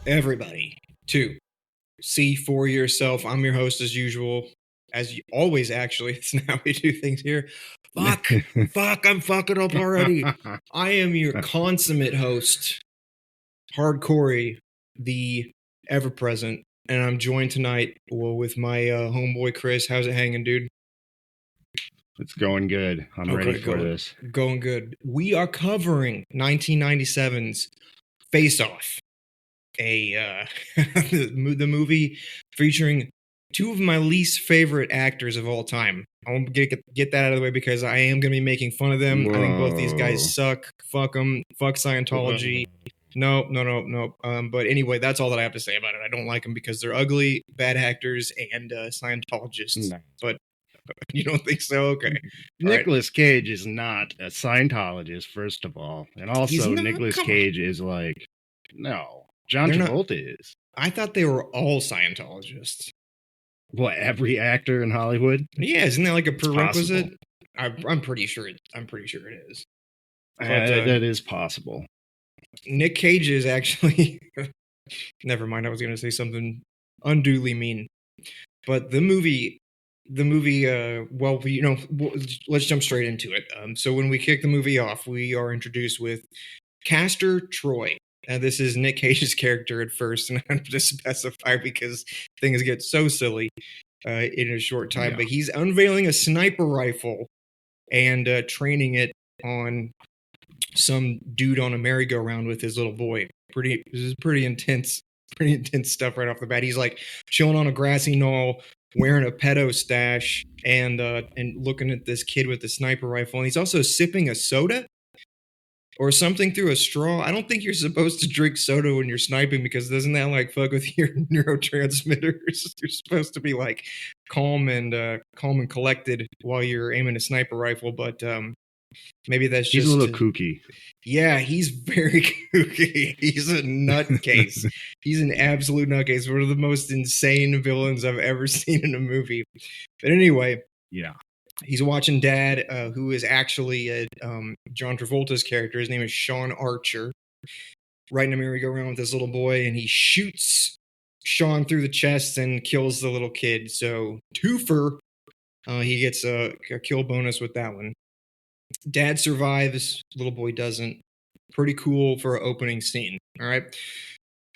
everybody to see for yourself. I'm your host as usual, always. Actually, it's how we do things here. Fuck, I'm fucking up already. I am your consummate host, HardCorey, the ever-present, and I'm joined tonight with my homeboy Chris. How's it hanging, dude? It's going good. I'm ready for this. Going good. We are covering 1997's Face Off, the movie featuring two of my least favorite actors of all time. I want to get that out of the way because I am going to be making fun of them. Whoa. I think both these guys suck. Fuck them. Fuck Scientology. No. But anyway, that's all that I have to say about it. I don't like them because they're ugly, bad actors, and Scientologists. No. But you don't think so? Okay. Nicolas Cage is not a Scientologist, first of all. And also, Nicolas Cage is like, no. John Travolta is. I thought they were all Scientologists. What, every actor in Hollywood? Yeah, isn't that like a prerequisite? I'm pretty sure it is. But, that is possible. Nick Cage is actually... Never mind, I was going to say something unduly mean. But the movie, let's jump straight into it. So when we kick the movie off, we are introduced with Castor Troy. This is Nick Cage's character at first, and I'm just specify because things get so silly in a short time. Yeah. But he's unveiling a sniper rifle and training it on some dude on a merry-go-round with his little boy. This is pretty intense stuff right off the bat. He's like chilling on a grassy knoll, wearing a pedo stash, and looking at this kid with the sniper rifle. And he's also sipping a soda or something through a straw. I don't think you're supposed to drink soda when you're sniping because doesn't that like fuck with your neurotransmitters? You're supposed to be like calm and collected while you're aiming a sniper rifle, but maybe that's just... He's a little kooky. Yeah, he's very kooky. He's a nutcase. He's an absolute nutcase. One of the most insane villains I've ever seen in a movie. But anyway, yeah, he's watching Dad, who is actually John Travolta's character. His name is Sean Archer. Riding a merry-go-round with this little boy, and he shoots Sean through the chest and kills the little kid. So twofer, he gets a kill bonus with that one. Dad survives, little boy doesn't. Pretty cool for an opening scene, all right?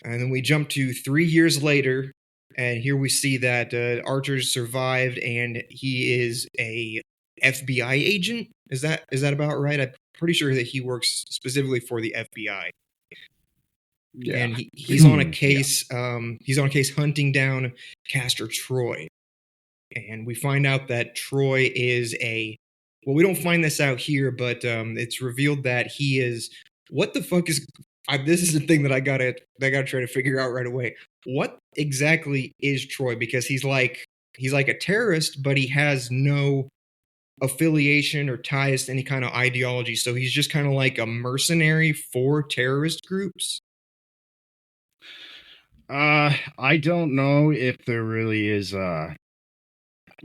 And then we jump to 3 years later, and here we see that Archer survived, and he is a FBI agent. Is that about right? I'm pretty sure that he works specifically for the FBI. Yeah. And he's on a case. Yeah. He's on a case hunting down Castor Troy, and we find out that Troy is well, we don't find this out here, but it's revealed that he is... What the fuck is... this is the thing that I gotta try to figure out right away. What exactly is Troy? Because he's like a terrorist, but he has no affiliation or ties to any kind of ideology. So he's just kind of like a mercenary for terrorist groups. I don't know if there really is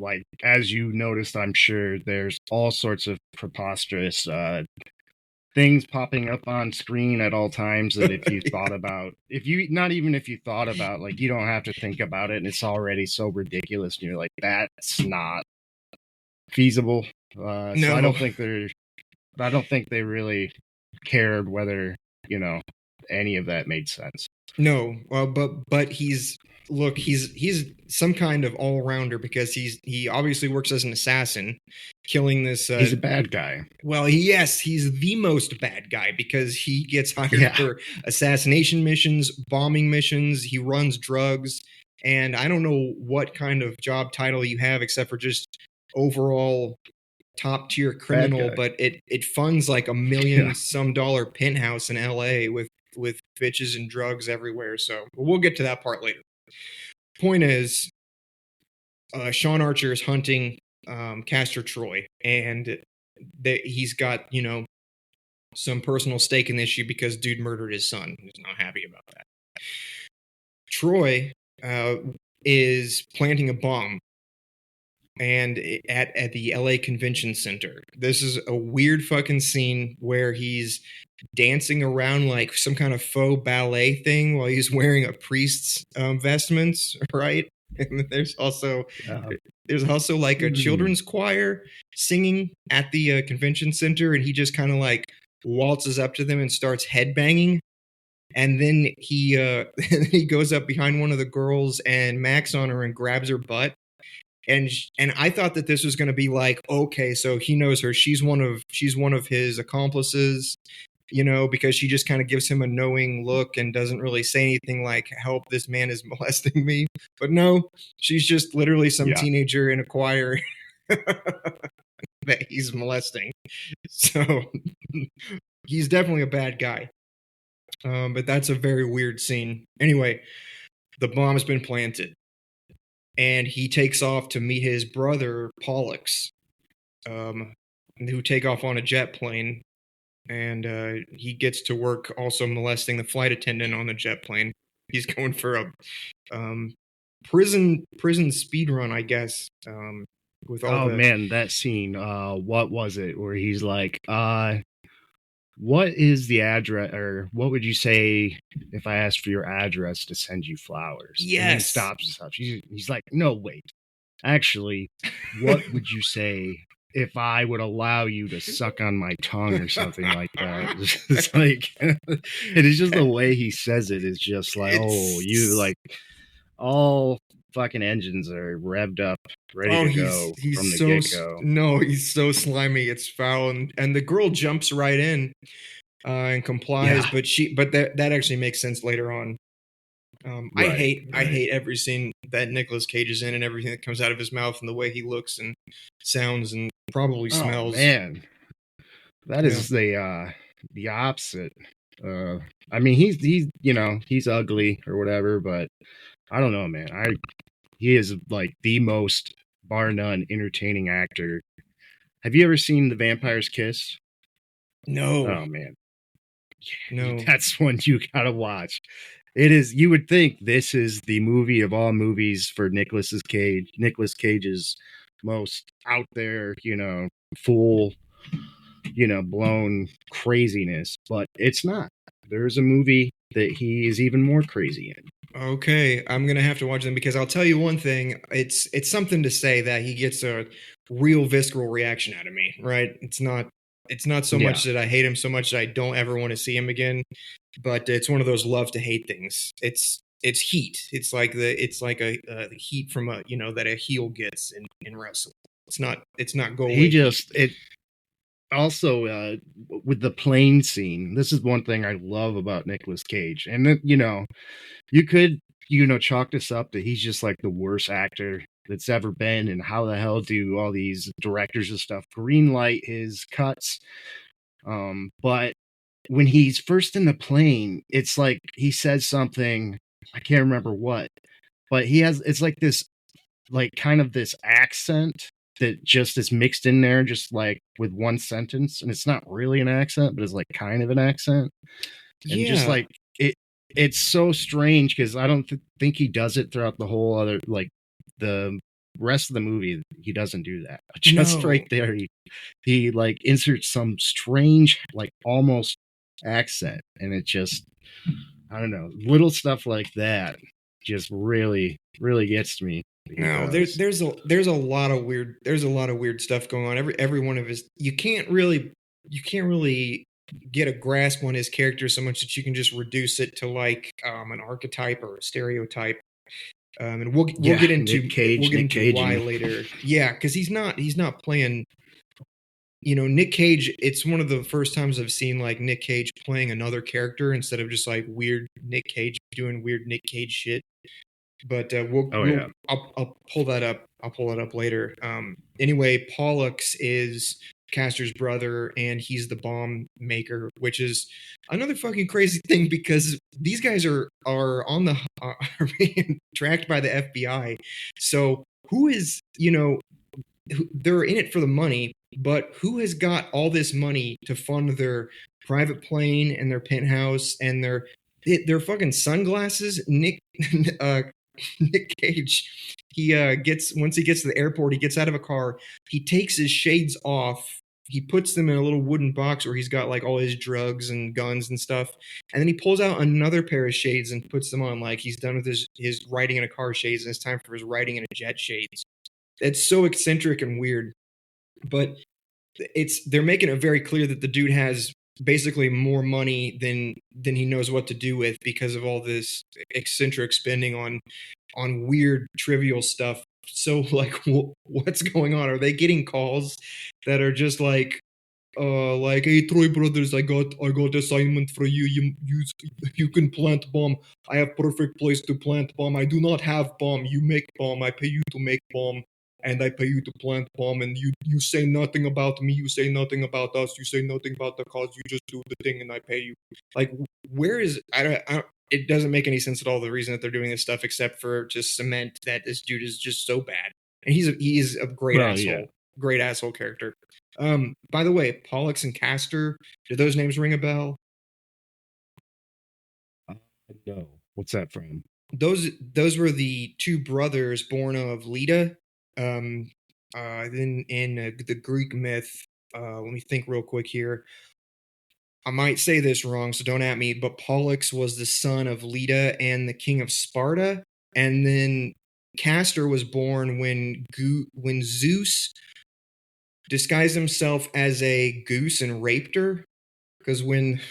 like, as you noticed, I'm sure there's all sorts of preposterous things popping up on screen at all times that if you thought about, if you thought about, like, you don't have to think about it, and it's already so ridiculous, and you're like, that's not feasible. No. So I don't think they really cared whether, any of that made sense. No, but he's some kind of all-rounder because he obviously works as an assassin, killing this... he's a bad guy. Well, yes, he's the most bad guy because he gets hired for assassination missions, bombing missions, he runs drugs, and I don't know what kind of job title you have except for just overall top-tier criminal, but it funds like $1 million some dollar penthouse in LA with bitches and drugs everywhere, so we'll get to that part later. Point is, Sean Archer is hunting Castor Troy, and he's got, some personal stake in the issue because dude murdered his son. He's not happy about that. Troy is planting a bomb and at the LA Convention Center. This is a weird fucking scene where he's dancing around like some kind of faux ballet thing while he's wearing a priest's vestments, right? And there's also like a children's choir singing at the convention center, and he just kind of like waltzes up to them and starts headbanging. And then he goes up behind one of the girls and macks on her and grabs her butt. And I thought that this was going to be like, okay, so he knows her. She's one of his accomplices, because she just kind of gives him a knowing look and doesn't really say anything like, help, this man is molesting me. But no, she's just literally some teenager in a choir that he's molesting. So he's definitely a bad guy. But that's a very weird scene. Anyway, the bomb has been planted. And he takes off to meet his brother, Pollux, who take off on a jet plane. And he gets to work also molesting the flight attendant on the jet plane. He's going for a prison speed run, I guess. With all man, that scene. What was it? Where he's like, what is the address, or what would you say if I asked for your address to send you flowers? Yes. And then he stops and stuff. He's like, no, wait. Actually, what would you say if I would allow you to suck on my tongue or something like that? It's like, it is just the way he says it is just like, you like all fucking engines are revved up, ready to go from the get-go. No, he's so slimy. It's foul. And the girl jumps right in and complies, but that actually makes sense later on. I hate every scene that Nicolas Cage is in and everything that comes out of his mouth and the way he looks and sounds and probably smells. Man, that is the opposite. I mean, he's ugly or whatever, but I don't know, man. He is like the most, bar none, entertaining actor. Have you ever seen The Vampire's Kiss? No. Oh man, no. That's one you gotta watch. It is. You would think this is the movie of all movies for Nicolas Cage's most out there, full, blown craziness, but it's not. There's a movie that he is even more crazy in. Okay, I'm gonna have to watch them because I'll tell you one thing. It's something to say that he gets a real visceral reaction out of me, right? It's not so much that I hate him so much that I don't ever want to see him again, but it's one of those love to hate things. It's heat. It's like a heat from that a heel gets in wrestling. It's not go away. Also, with the plane scene, this is one thing I love about Nicolas Cage. And, you could, chalk this up that he's just like the worst actor that's ever been. And how the hell do all these directors and stuff greenlight his cuts? But when he's first in the plane, it's like he says something, I can't remember what, but it's like this, like kind of this accent that just is mixed in there, just like with one sentence, and it's not really an accent, but it's like kind of an accent, and just like it's so strange because I don't think he does it throughout the whole other, like the rest of the movie. He doesn't do that. Just right there, he like inserts some strange, like almost accent, and it just, I don't know, little stuff like that just really, really gets to me. No, there's a lot of weird stuff going on. Every one of his, you can't really get a grasp on his character so much that you can just reduce it to like an archetype or a stereotype. And we'll get into Nick Cage why later. Yeah, because he's not playing. Nick Cage. It's one of the first times I've seen like Nick Cage playing another character instead of just like weird Nick Cage doing weird Nick Cage shit. But I'll pull that up. I'll pull it up later. Anyway, Pollux is Castor's brother, and he's the bomb maker, which is another fucking crazy thing because these guys are on the are being tracked by the FBI. So who is they're in it for the money, but who has got all this money to fund their private plane and their penthouse and their fucking sunglasses? Nick Cage, once he gets to the airport, he gets out of a car, he takes his shades off he puts them in a little wooden box where he's got like all his drugs and guns and stuff, and then he pulls out another pair of shades and puts them on, like he's done with his riding in a car shades, and it's time for his riding in a jet shades. It's so eccentric and weird, but they're making it very clear that the dude has basically more money than he knows what to do with because of all this eccentric spending on weird trivial stuff. So like what's going on? Are they getting calls that are just like hey Troy brothers, I got assignment for you. You can plant bomb. I have perfect place to plant bomb. I do not have bomb. You make bomb. I pay you to make bomb, and I pay you to plant bomb, and you say nothing about me, you say nothing about us, you say nothing about the cause, you just do the thing and I pay you. Like, where is I don't it doesn't make any sense at all, the reason that they're doing this stuff, except for to cement that this dude is just so bad. And he's a great asshole. Yeah. Great asshole character. By the way, Pollux and Castor, do those names ring a bell? No. What's that from? Those were the two brothers born of Leda. Then in the Greek myth, let me think real quick here. I might say this wrong, so don't at me, but Pollux was the son of Leda and the king of Sparta, and then Castor was born when Zeus disguised himself as a goose and raped her. Because when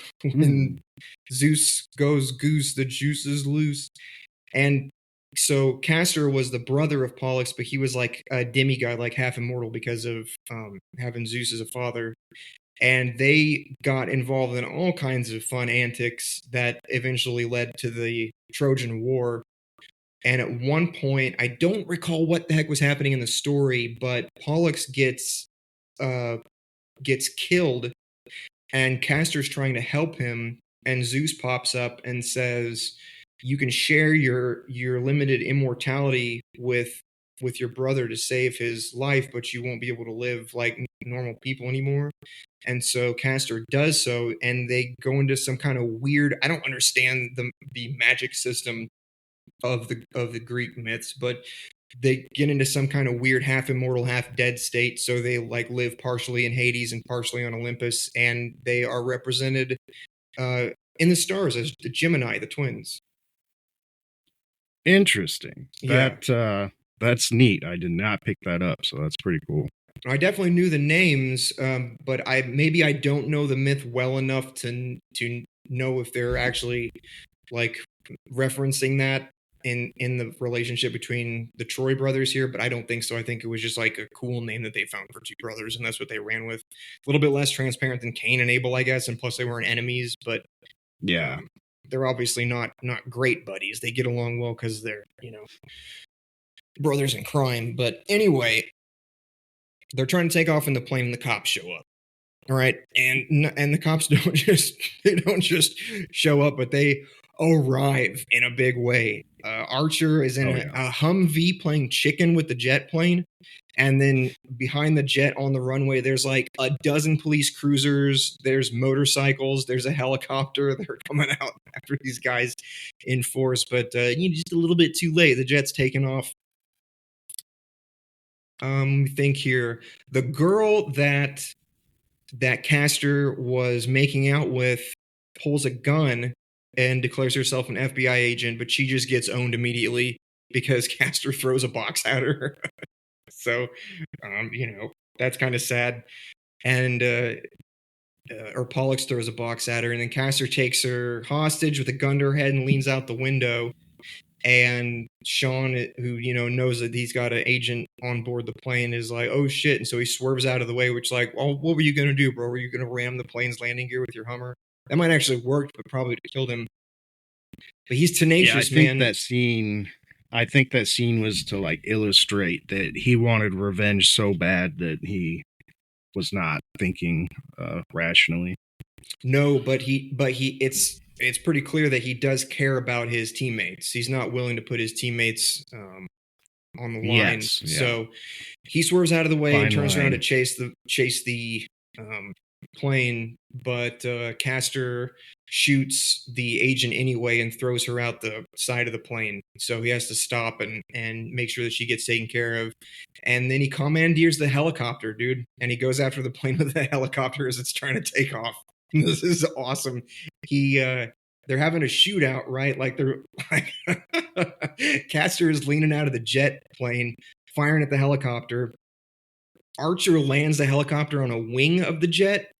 Zeus goes goose, the juice is loose. And so Castor was the brother of Pollux, but he was like a demigod, like half immortal because of having Zeus as a father. And they got involved in all kinds of fun antics that eventually led to the Trojan War. And at one point, I don't recall what the heck was happening in the story, but Pollux gets killed, and Castor's trying to help him, and Zeus pops up and says, you can share your limited immortality with your brother to save his life, but you won't be able to live like normal people anymore. And so Castor does so, and they go into some kind of weird, I don't understand the magic system of the Greek myths, but they get into some kind of weird half immortal, half dead state. So they like live partially in Hades and partially on Olympus, and they are represented in the stars as the Gemini, the twins. Interesting. Yeah. That's neat. I did not pick that up, so that's pretty cool. I definitely knew the names, but I don't know the myth well enough to know if they're actually like referencing that in the relationship between the Troy brothers here, but I don't think so. I think it was just like a cool name that they found for two brothers, and that's what they ran with. A little bit less transparent than Cain and Abel, I guess, and plus they weren't enemies, but yeah, they're obviously not great buddies. They get along well because they're, brothers in crime. But anyway, they're trying to take off in the plane, and the cops show up. All right, and the cops don't just show up, but they arrive in a big way. Archer is in a Humvee playing chicken with the jet plane, and then behind the jet on the runway, there's like a dozen police cruisers, there's motorcycles, there's a helicopter. They're coming out after these guys in force, but just a little bit too late. The jet's taken off. Think here, the girl that Castor was making out with pulls a gun and declares herself an FBI agent, but she just gets owned immediately because Castor throws a box at her. So, that's kind of sad. And, or Pollux throws a box at her, and then Castor takes her hostage with a gun to her head and leans out the window. And Sean, who, knows that he's got an agent on board the plane, is like, oh shit. And so he swerves out of the way, which like, well, what were you going to do, bro? Were you going to ram the plane's landing gear with your Hummer? That might actually work, but probably would have killed him. But he's tenacious, man. I think that scene was to like illustrate that he wanted revenge so bad that he was not thinking rationally. No, but it's pretty clear that he does care about his teammates. He's not willing to put his teammates on the line. Yes, yeah. So he swerves out of the way and turns around to chase the plane, but Castor shoots the agent anyway and throws her out the side of the plane. So he has to stop and make sure that she gets taken care of. And then he commandeers the helicopter, dude, and he goes after the plane with the helicopter as it's trying to take off. This is awesome. They're having a shootout, right? Like they're like Castor is leaning out of the jet plane, firing at the helicopter. Archer lands the helicopter on a wing of the jet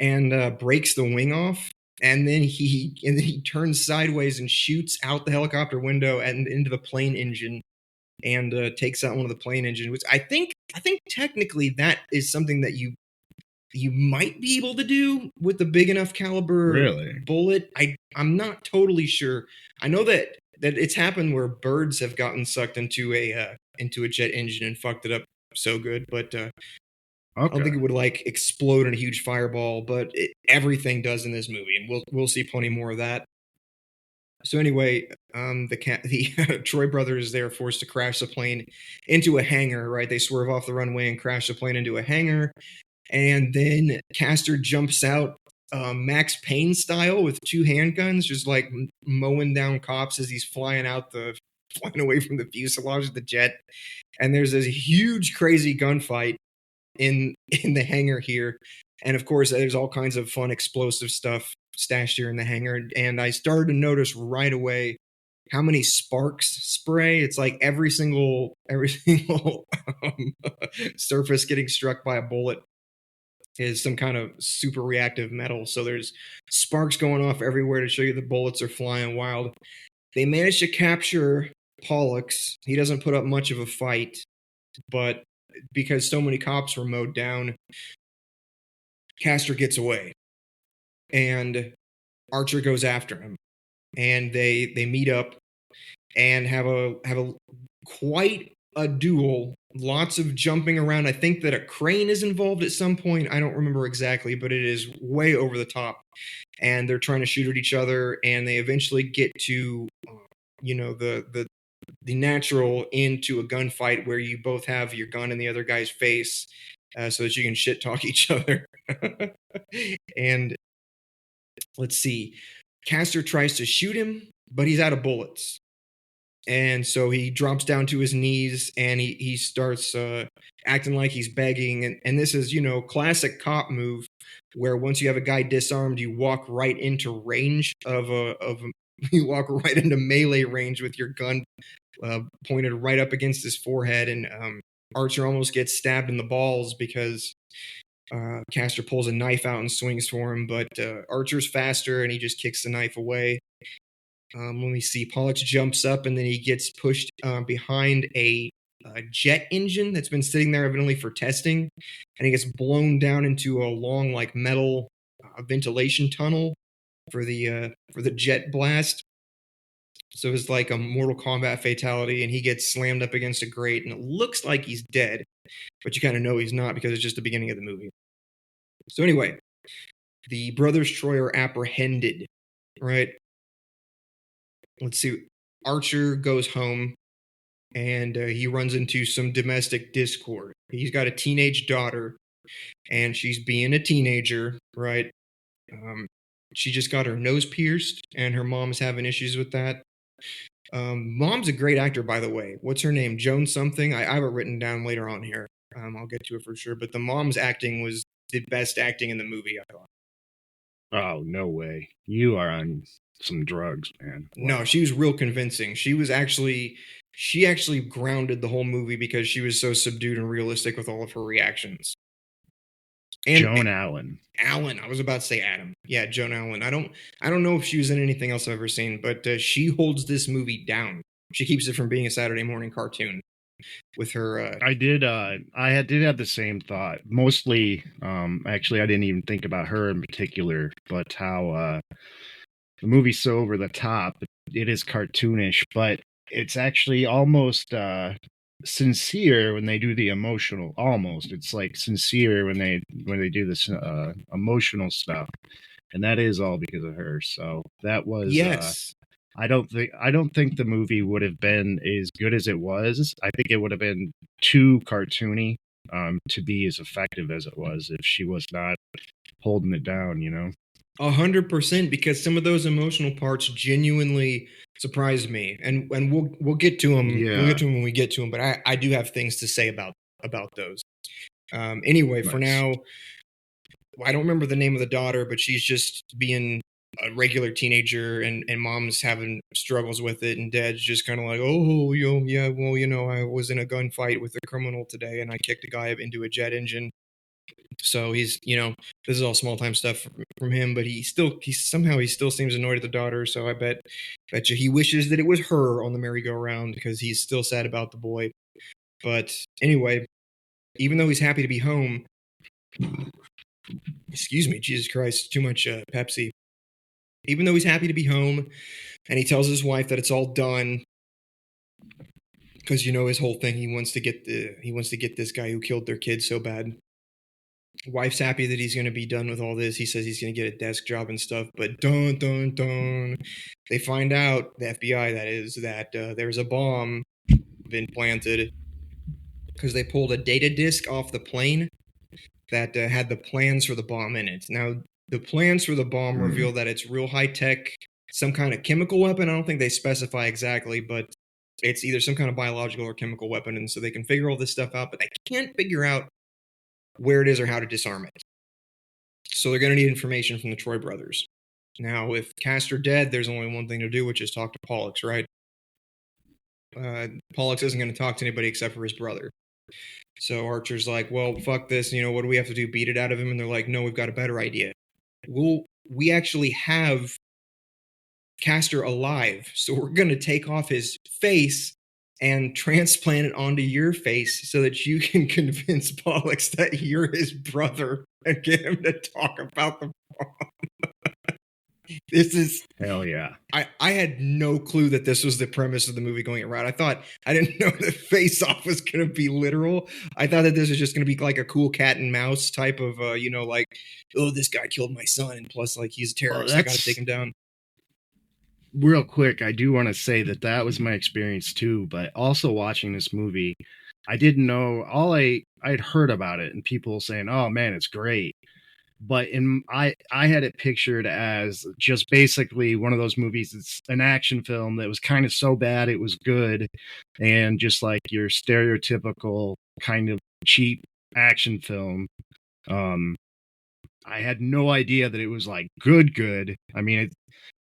and breaks the wing off. And then he turns sideways and shoots out the helicopter window and into the plane engine and takes out one of the plane engines. Which I think technically that is something that you might be able to do with a big enough caliber bullet. I'm not totally sure. I know that it's happened where birds have gotten sucked into a jet engine and fucked it up so good, but I don't think it would like explode in a huge fireball, but everything does in this movie, and we'll see plenty more of that. So anyway, the Troy brothers, they're forced to crash the plane into a hangar, right? They swerve off the runway and crash the plane into a hangar. And then Castor jumps out Max Payne style with two handguns, just like mowing down cops as he's flying away from the fuselage of the jet. And there's this huge, crazy gunfight in the hangar here. And of course, there's all kinds of fun explosive stuff stashed here in the hangar. And I started to notice right away how many sparks spray. It's like every single surface getting struck by a bullet is some kind of super reactive metal. So there's sparks going off everywhere to show you the bullets are flying wild. They managed to capture Pollux. He doesn't put up much of a fight, but because so many cops were mowed down, Castor gets away. And Archer goes after him. And they meet up and have a quite a duel. Lots of jumping around. I think that a crane is involved at some point. I don't remember exactly, but it is way over the top. And they're trying to shoot at each other, and they eventually get to, the natural into a gunfight where you both have your gun in the other guy's face, so that you can shit talk each other. And let's see, Castor tries to shoot him, but he's out of bullets. And so he drops down to his knees and he starts acting like he's begging. And this is, classic cop move where once you have a guy disarmed, you walk right into range you walk right into melee range with your gun pointed right up against his forehead. And Archer almost gets stabbed in the balls because Castor pulls a knife out and swings for him. But Archer's faster and he just kicks the knife away. Let me see. Pollux jumps up and then he gets pushed behind a jet engine that's been sitting there evidently for testing, and he gets blown down into a long, like metal ventilation tunnel for the jet blast. So it's like a Mortal Kombat fatality, and he gets slammed up against a grate, and it looks like he's dead, but you kind of know he's not because it's just the beginning of the movie. So anyway, the brothers Troy are apprehended, right? Let's see. Archer goes home and he runs into some domestic discord. He's got a teenage daughter and she's being a teenager, right? She just got her nose pierced and her mom's having issues with that. Mom's a great actor, by the way. What's her name? Joan something? I have it written down later on here. I'll get to it for sure. But the mom's acting was the best acting in the movie, I thought. Oh, no way. You are on some drugs, man. Wow. No, she was real convincing. She actually grounded the whole movie because she was so subdued and realistic with all of her reactions. And Joan Allen. I was about to say Adam. Yeah, Joan Allen. I don't know if she was in anything else I've ever seen, but she holds this movie down. She keeps it from being a Saturday morning cartoon with her. I did have the same thought. Mostly, actually, I didn't even think about her in particular, but how the movie's so over the top. It is cartoonish, but it's actually almost sincere when they do the emotional. Almost, it's like sincere when they do this emotional stuff, and that is all because of her. So that was yes. I don't think the movie would have been as good as it was. I think it would have been too cartoony to be as effective as it was if she was not holding it down, you know? 100%, because some of those emotional parts genuinely surprised me, and we'll get to them. We'll get to them when we get to them. But I do have things to say about those. Anyway, for now, I don't remember the name of the daughter, but she's just being a regular teenager, and mom's having struggles with it, and dad's just kind of like, oh, yeah, well, I was in a gunfight with a criminal today, and I kicked a guy into a jet engine. So he's, this is all small time stuff from him, but he still seems annoyed at the daughter. So I bet you he wishes that it was her on the merry-go-round, because he's still sad about the boy. But anyway, even though he's happy to be home, excuse me, Jesus Christ, too much Pepsi. Even though he's happy to be home, and he tells his wife that it's all done, because his whole thing, he wants to get this guy who killed their kid so bad. Wife's happy that he's going to be done with all this. He says he's going to get a desk job and stuff, but they find out, the FBI that is, that there's a bomb been planted, because they pulled a data disk off the plane that had the plans for the bomb in it. Now, the plans for the bomb reveal that it's real high tech, some kind of chemical weapon. I don't think they specify exactly, but it's either some kind of biological or chemical weapon, and so they can figure all this stuff out, but they can't figure out where it is or how to disarm it. So they're going to need information from the Troy brothers. Now, with Castor dead, there's only one thing to do, which is talk to Pollux, right? Pollux isn't going to talk to anybody except for his brother. So Archer's like, well, fuck this. What do we have to do? Beat it out of him? And they're like, no, we've got a better idea. We actually have Castor alive, so we're going to take off his face and transplant it onto your face so that you can convince Pollux that you're his brother and get him to talk about the bomb. This is... Hell yeah. I had no clue that this was the premise of the movie going around. I didn't know that Face Off was going to be literal. I thought that this was just going to be like a cool cat and mouse type of, like, oh, this guy killed my son, and plus, like, he's a terrorist, I got to take him down. Real quick, I do want to say that was my experience too, but also watching this movie, I didn't know, I'd heard about it and people saying, oh man, it's great. But I had it pictured as just basically one of those movies. It's an action film that was kind of so bad it was good, and just like your stereotypical kind of cheap action film. I had no idea that it was like good. I mean,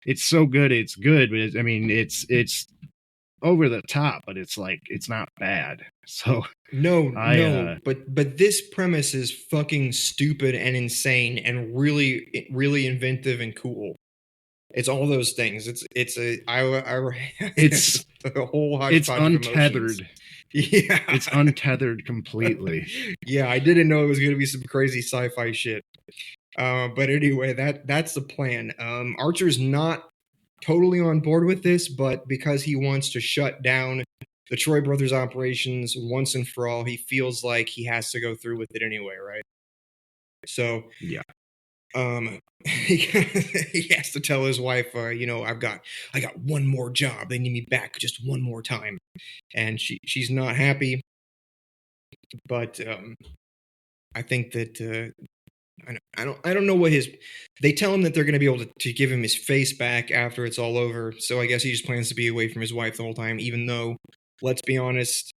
it's so good, it's good, but it's over the top, but it's like, it's not bad. So no, but this premise is fucking stupid and insane and really, really inventive and cool. It's all those things. It's a whole hodgepodge. It's untethered. Yeah, it's untethered completely. Yeah, I didn't know it was going to be some crazy sci-fi shit. But anyway, that's the plan. Archer's not totally on board with this, but because he wants to shut down the Troy brothers' operations once and for all, he feels like he has to go through with it anyway, right? So yeah. He has to tell his wife, I got one more job. They need me back just one more time, and she's not happy. But I think that I don't know what they tell him that they're going to be able to give him his face back after it's all over. So I guess he just plans to be away from his wife the whole time, even though, let's be honest,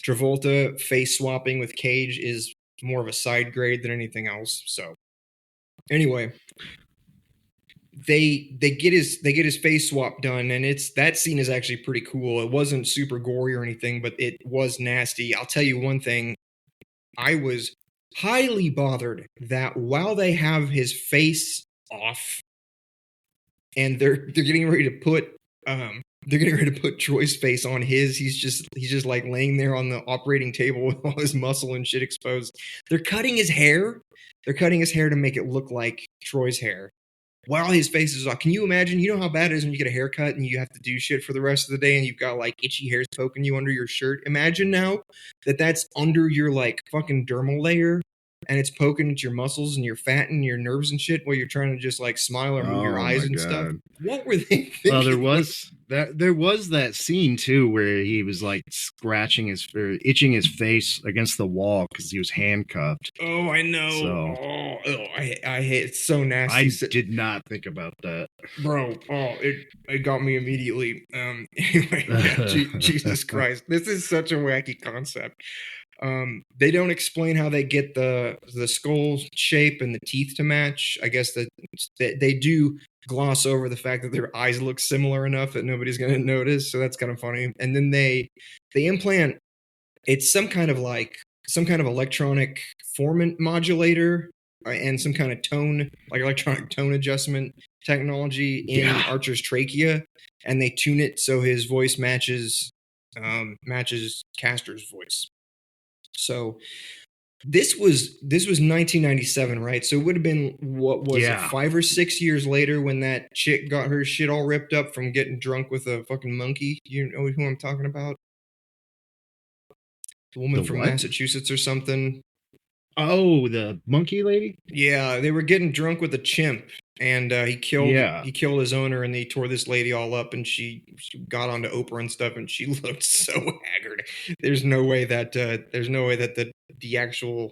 Travolta face swapping with Cage is more of a side grade than anything else. So anyway, they get his face swap done, and that scene is actually pretty cool. It wasn't super gory or anything, but it was nasty. I'll tell you one thing. I was highly bothered that while they have his face off and they're getting ready to put Troy's face on his, he's just like laying there on the operating table with all his muscle and shit exposed. They're cutting his hair to make it look like Troy's hair while his face is off. Can you imagine? You know how bad it is when you get a haircut and you have to do shit for the rest of the day and you've got like itchy hairs poking you under your shirt. Imagine now that that's under your like fucking dermal layer and it's poking at your muscles and your fat and your nerves and shit while you're trying to just like smile or move your eyes and stuff. What were they thinking? Well, there was that scene too where he was like itching his face against the wall because he was handcuffed. Oh, I know. So, I hate it. So nasty. I did not think about that, bro. It got me immediately. Anyway, yeah, Jesus Christ, this is such a wacky concept. They don't explain how they get the skull shape and the teeth to match. I guess that they do gloss over the fact that their eyes look similar enough that nobody's going to notice. So that's kind of funny. And then they implant. It's some kind of electronic formant modulator and some kind of tone, like electronic tone adjustment technology in Archer's trachea, and they tune it so his voice matches Castor's voice. So this was 1997, right? So it would have been, what was it, 5 or 6 years later when that chick got her shit all ripped up from getting drunk with a fucking monkey. You know who I'm talking about? The woman from Massachusetts or something. Oh, the monkey lady? Yeah, they were getting drunk with a chimp, and he killed his owner, and they tore this lady all up, and she got onto Oprah and stuff, and she looked so haggard. There's no way that the actual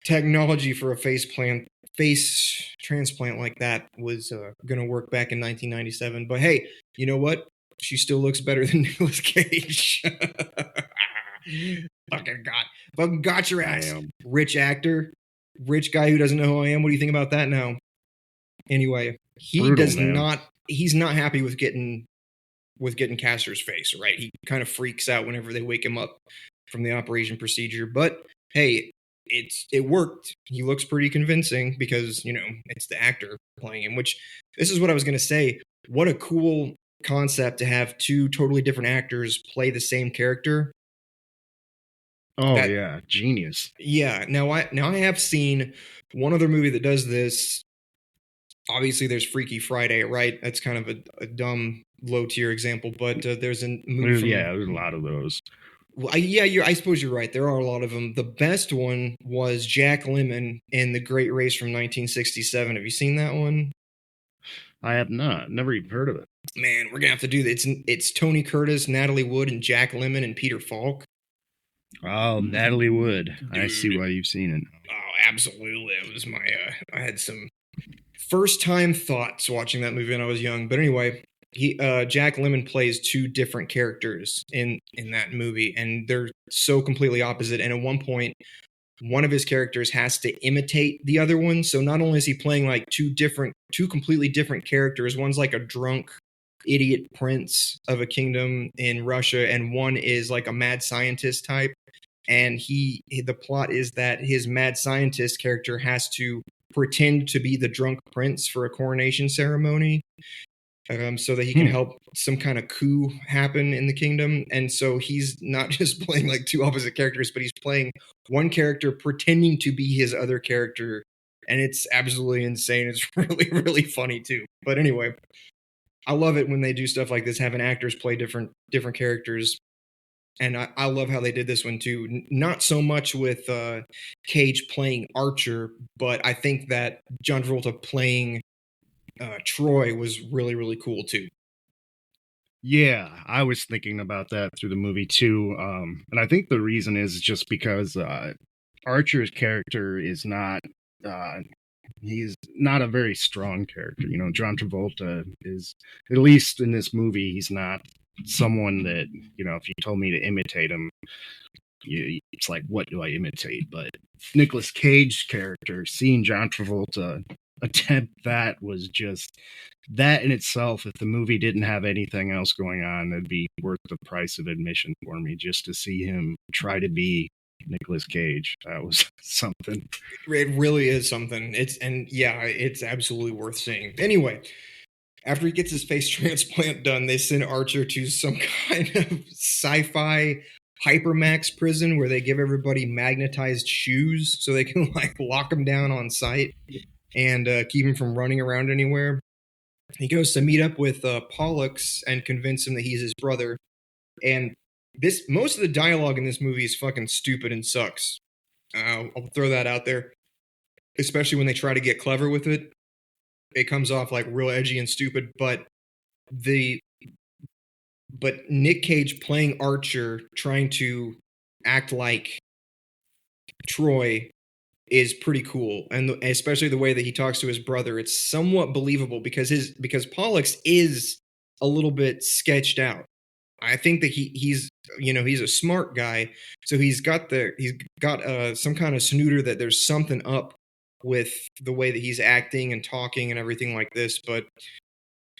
technology for a face transplant like that was going to work back in 1997. But hey, you know what? She still looks better than Nicolas Cage. Fucking got your ass. Rich actor, rich guy who doesn't know who I am. What do you think about that now? Anyway, he's not happy with getting Castor's face, right? He kind of freaks out whenever they wake him up from the operation procedure. But hey, it worked. He looks pretty convincing because, you know, it's the actor playing him, which this is what I was going to say. What a cool concept to have two totally different actors play the same character. Oh, yeah. Genius. Yeah. Now I have seen one other movie that does this. Obviously, there's Freaky Friday, right? That's kind of a dumb, low-tier example, but there's a movie there's a lot of those. Well, I suppose you're right. There are a lot of them. The best one was Jack Lemmon in The Great Race from 1967. Have you seen that one? I have not. Never even heard of it. Man, we're going to have to do that. It's Tony Curtis, Natalie Wood, and Jack Lemmon and Peter Falk. Oh, Natalie Wood. Dude. I see why you've seen it. Oh, absolutely. It was I had some first-time thoughts watching that movie when I was young. But anyway, Jack Lemmon plays two different characters in that movie, and they're so completely opposite. And at one point, one of his characters has to imitate the other one. So not only is he playing like two completely different characters, one's like a drunk idiot prince of a kingdom in Russia, and one is like a mad scientist type. And the plot is that his mad scientist character has to pretend to be the drunk prince for a coronation ceremony, so that he can help some kind of coup happen in the kingdom. And so he's not just playing like two opposite characters, but he's playing one character pretending to be his other character. And it's absolutely insane. It's really, really funny too. But anyway, I love it when they do stuff like this, having actors play different characters. And I love how they did this one too. Not so much with Cage playing Archer, but I think that John Travolta playing Troy was really, really cool too. Yeah, I was thinking about that through the movie too. And I think the reason is just because Archer's character is not... he's not a very strong character. You know, John Travolta is, at least in this movie, he's not someone that, you know, if you told me to imitate him, it's like, what do I imitate? But Nicolas Cage's character, seeing John Travolta attempt that, was just, that in itself, if the movie didn't have anything else going on, it'd be worth the price of admission for me, just to see him try to be Nicolas Cage. That was something. It really is something. It's absolutely worth seeing. Anyway, after he gets his face transplant done, they send Archer to some kind of sci-fi hypermax prison where they give everybody magnetized shoes so they can like lock him down on site and keep him from running around anywhere. He goes to meet up with Pollux and convince him that he's his brother. And most of the dialogue in this movie is fucking stupid and sucks. I'll throw that out there. Especially when they try to get clever with it, it comes off like real edgy and stupid. The but Nick Cage playing Archer, trying to act like Troy, is pretty cool, and especially the way that he talks to his brother, it's somewhat believable because Pollux is a little bit sketched out. I think that he's he's a smart guy, so he's got some kind of snooter that there's something up with the way that he's acting and talking and everything like this. But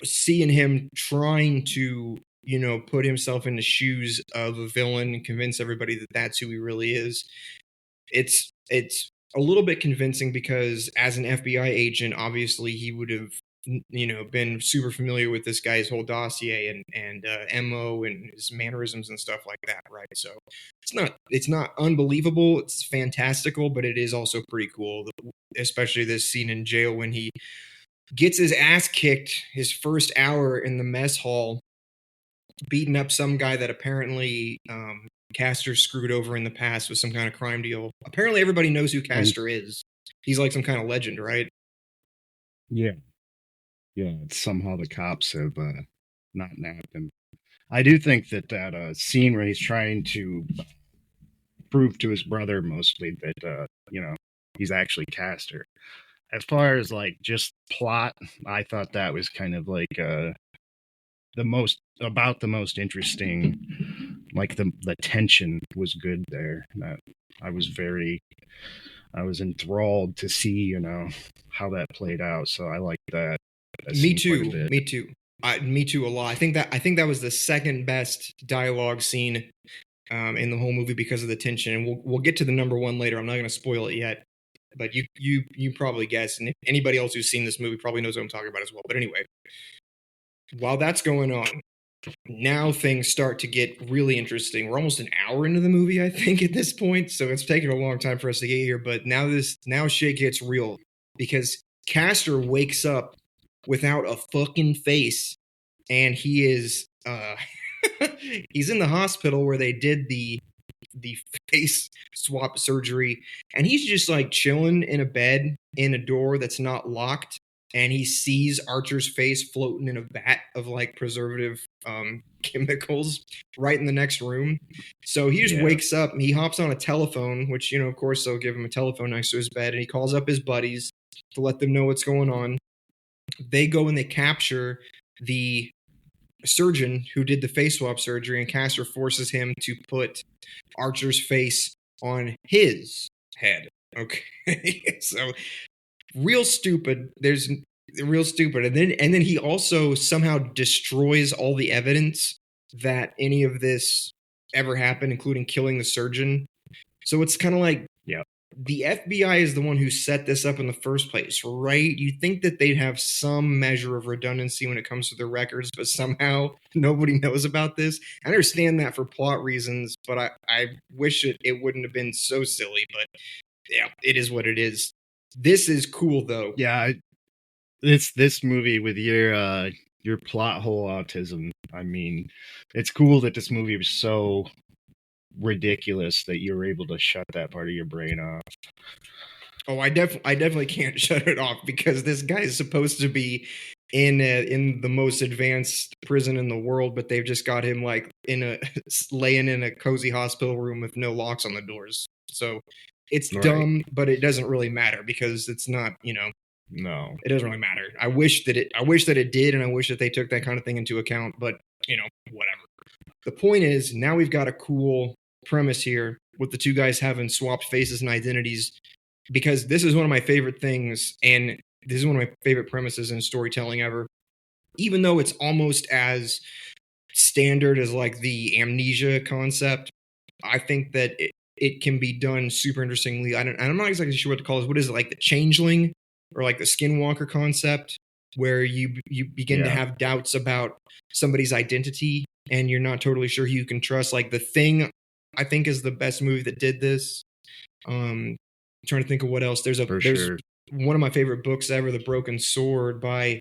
seeing him trying to put himself in the shoes of a villain and convince everybody that that's who he really is, it's a little bit convincing because as an FBI agent, obviously he would have been super familiar with this guy's whole dossier and MO and his mannerisms and stuff like that, right? So it's not unbelievable, it's fantastical, but it is also pretty cool, especially this scene in jail when he gets his ass kicked his first hour in the mess hall, beating up some guy that apparently Castor screwed over in the past with some kind of crime deal. Apparently everybody knows who Castor is. He's like some kind of legend, right? Yeah. Yeah, somehow the cops have not nabbed him. I do think that scene where he's trying to prove to his brother mostly that, he's actually Castor. As far as like just plot, I thought that was kind of like the most interesting. Like the tension was good there. I was enthralled to see, how that played out. So I like that. Me too. Me too. Me too a lot. I think that was the second best dialogue scene in the whole movie because of the tension. And we'll get to the number one later. I'm not going to spoil it yet, but you probably guess, and if anybody else who's seen this movie probably knows what I'm talking about as well. But anyway, while that's going on, now things start to get really interesting. We're almost an hour into the movie, I think, at this point, so it's taken a long time for us to get here. But now shit gets real because Castor wakes up without a fucking face, and he is he's in the hospital where they did the face swap surgery, and he's just like chilling in a bed in a door that's not locked, and he sees Archer's face floating in a vat of like preservative chemicals right in the next room. So he just wakes up and he hops on a telephone, which of course they'll give him a telephone next to his bed, and he calls up his buddies to let them know what's going on. They go and they capture the surgeon who did the face swap surgery, and Castor forces him to put Archer's face on his head. Okay. So real stupid. There's real stupid. And then he also somehow destroys all the evidence that any of this ever happened, including killing the surgeon. So it's kind of like, the FBI is the one who set this up in the first place, right? You think that they'd have some measure of redundancy when it comes to their records, but somehow nobody knows about this. I understand that for plot reasons, but I wish it wouldn't have been so silly. But yeah, it is what it is. This is cool, though. Yeah, this movie with your plot hole autism. I mean, it's cool that this movie was so ridiculous that you were able to shut that part of your brain off. Oh, I definitely can't shut it off because this guy is supposed to be in the most advanced prison in the world, but they've just got him like laying in a cozy hospital room with no locks on the doors. So it's dumb, but it doesn't really matter because it's not, no, it doesn't really matter. I wish that it did, and I wish that they took that kind of thing into account, but whatever. The point is, now we've got a cool premise here with the two guys having swapped faces and identities, because this is one of my favorite things, and this is one of my favorite premises in storytelling ever. Even though it's almost as standard as like the amnesia concept, I think that it can be done super interestingly. I'm not exactly sure what to call it. What is it, like the changeling or like the skinwalker concept, where you begin to have doubts about somebody's identity and you're not totally sure who you can trust. Like The Thing, I think, is the best movie that did this. I'm trying to think of what else. There's one of my favorite books ever, The Broken Sword by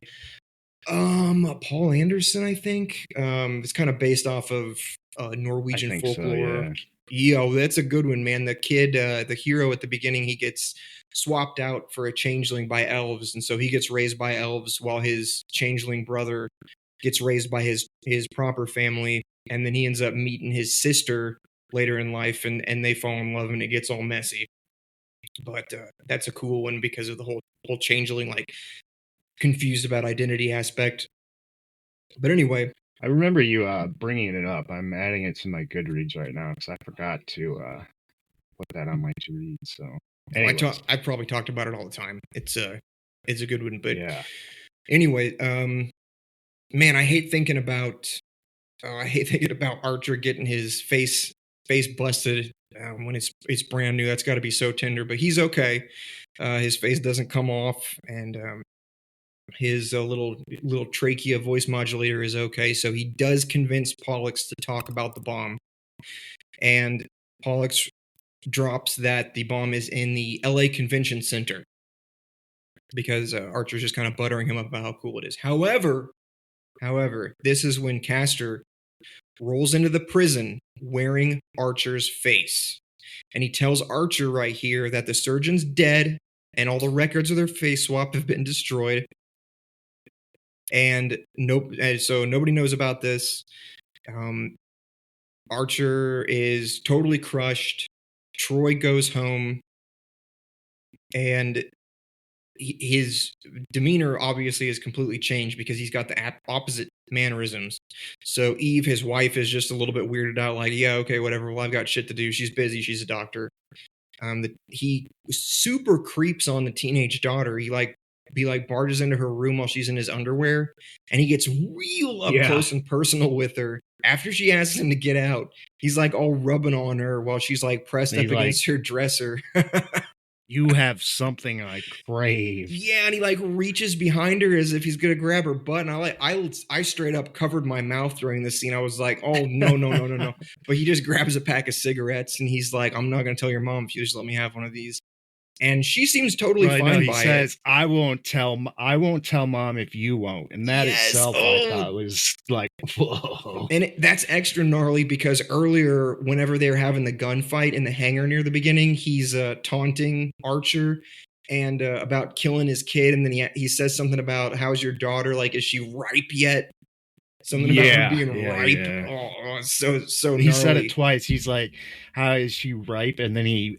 Paul Anderson, I think. It's kind of based off of Norwegian folklore. Yo, that's a good one, man. The kid, the hero at the beginning, he gets swapped out for a changeling by elves, and so he gets raised by elves while his changeling brother gets raised by his proper family, and then he ends up meeting his sister later in life, and they fall in love, and it gets all messy. But that's a cool one because of the whole changeling, like, confused about identity aspect. But anyway, I remember you bringing it up. I'm adding it to my Goodreads right now because I forgot to put that on my to read. So, I probably talked about it all the time. It's a good one. But yeah. Anyway, man, I hate thinking about Archer getting his face busted when it's brand new. That's got to be so tender. But he's okay. His face doesn't come off, and his little trachea voice modulator is okay. So he does convince Pollux to talk about the bomb, and Pollux drops that the bomb is in the LA Convention Center because Archer's just kind of buttering him up about how cool it is. However, this is when Castor rolls into the prison wearing Archer's face. And he tells Archer right here that the surgeon's dead and all the records of their face swap have been destroyed. And so nobody knows about this. Archer is totally crushed. Troy goes home, and his demeanor obviously is completely changed because he's got the opposite mannerisms. So Eve, his wife, is just a little bit weirded out, like, yeah, okay, whatever. Well, I've got shit to do. She's busy. She's a doctor. He super creeps on the teenage daughter. He barges into her room while she's in his underwear, and he gets real up close and personal with her. After she asks him to get out, he's like all rubbing on her while she's like pressed up against her dresser. You have something I crave. Yeah, and he like reaches behind her as if he's gonna grab her butt, and I straight up covered my mouth during this scene. I was like, oh no. But he just grabs a pack of cigarettes and he's like, I'm not gonna tell your mom if you just let me have one of these. And she seems totally fine by it. He says, I won't tell mom if you won't. And that itself, I thought was like, whoa. And that's extra gnarly because earlier, whenever they were having the gunfight in the hangar near the beginning, he's taunting Archer and about killing his kid. And then he says something about, how's your daughter? Like, is she ripe yet? Something about her being ripe. Yeah. Oh, so gnarly. He said it twice. He's like, how is she ripe? And then he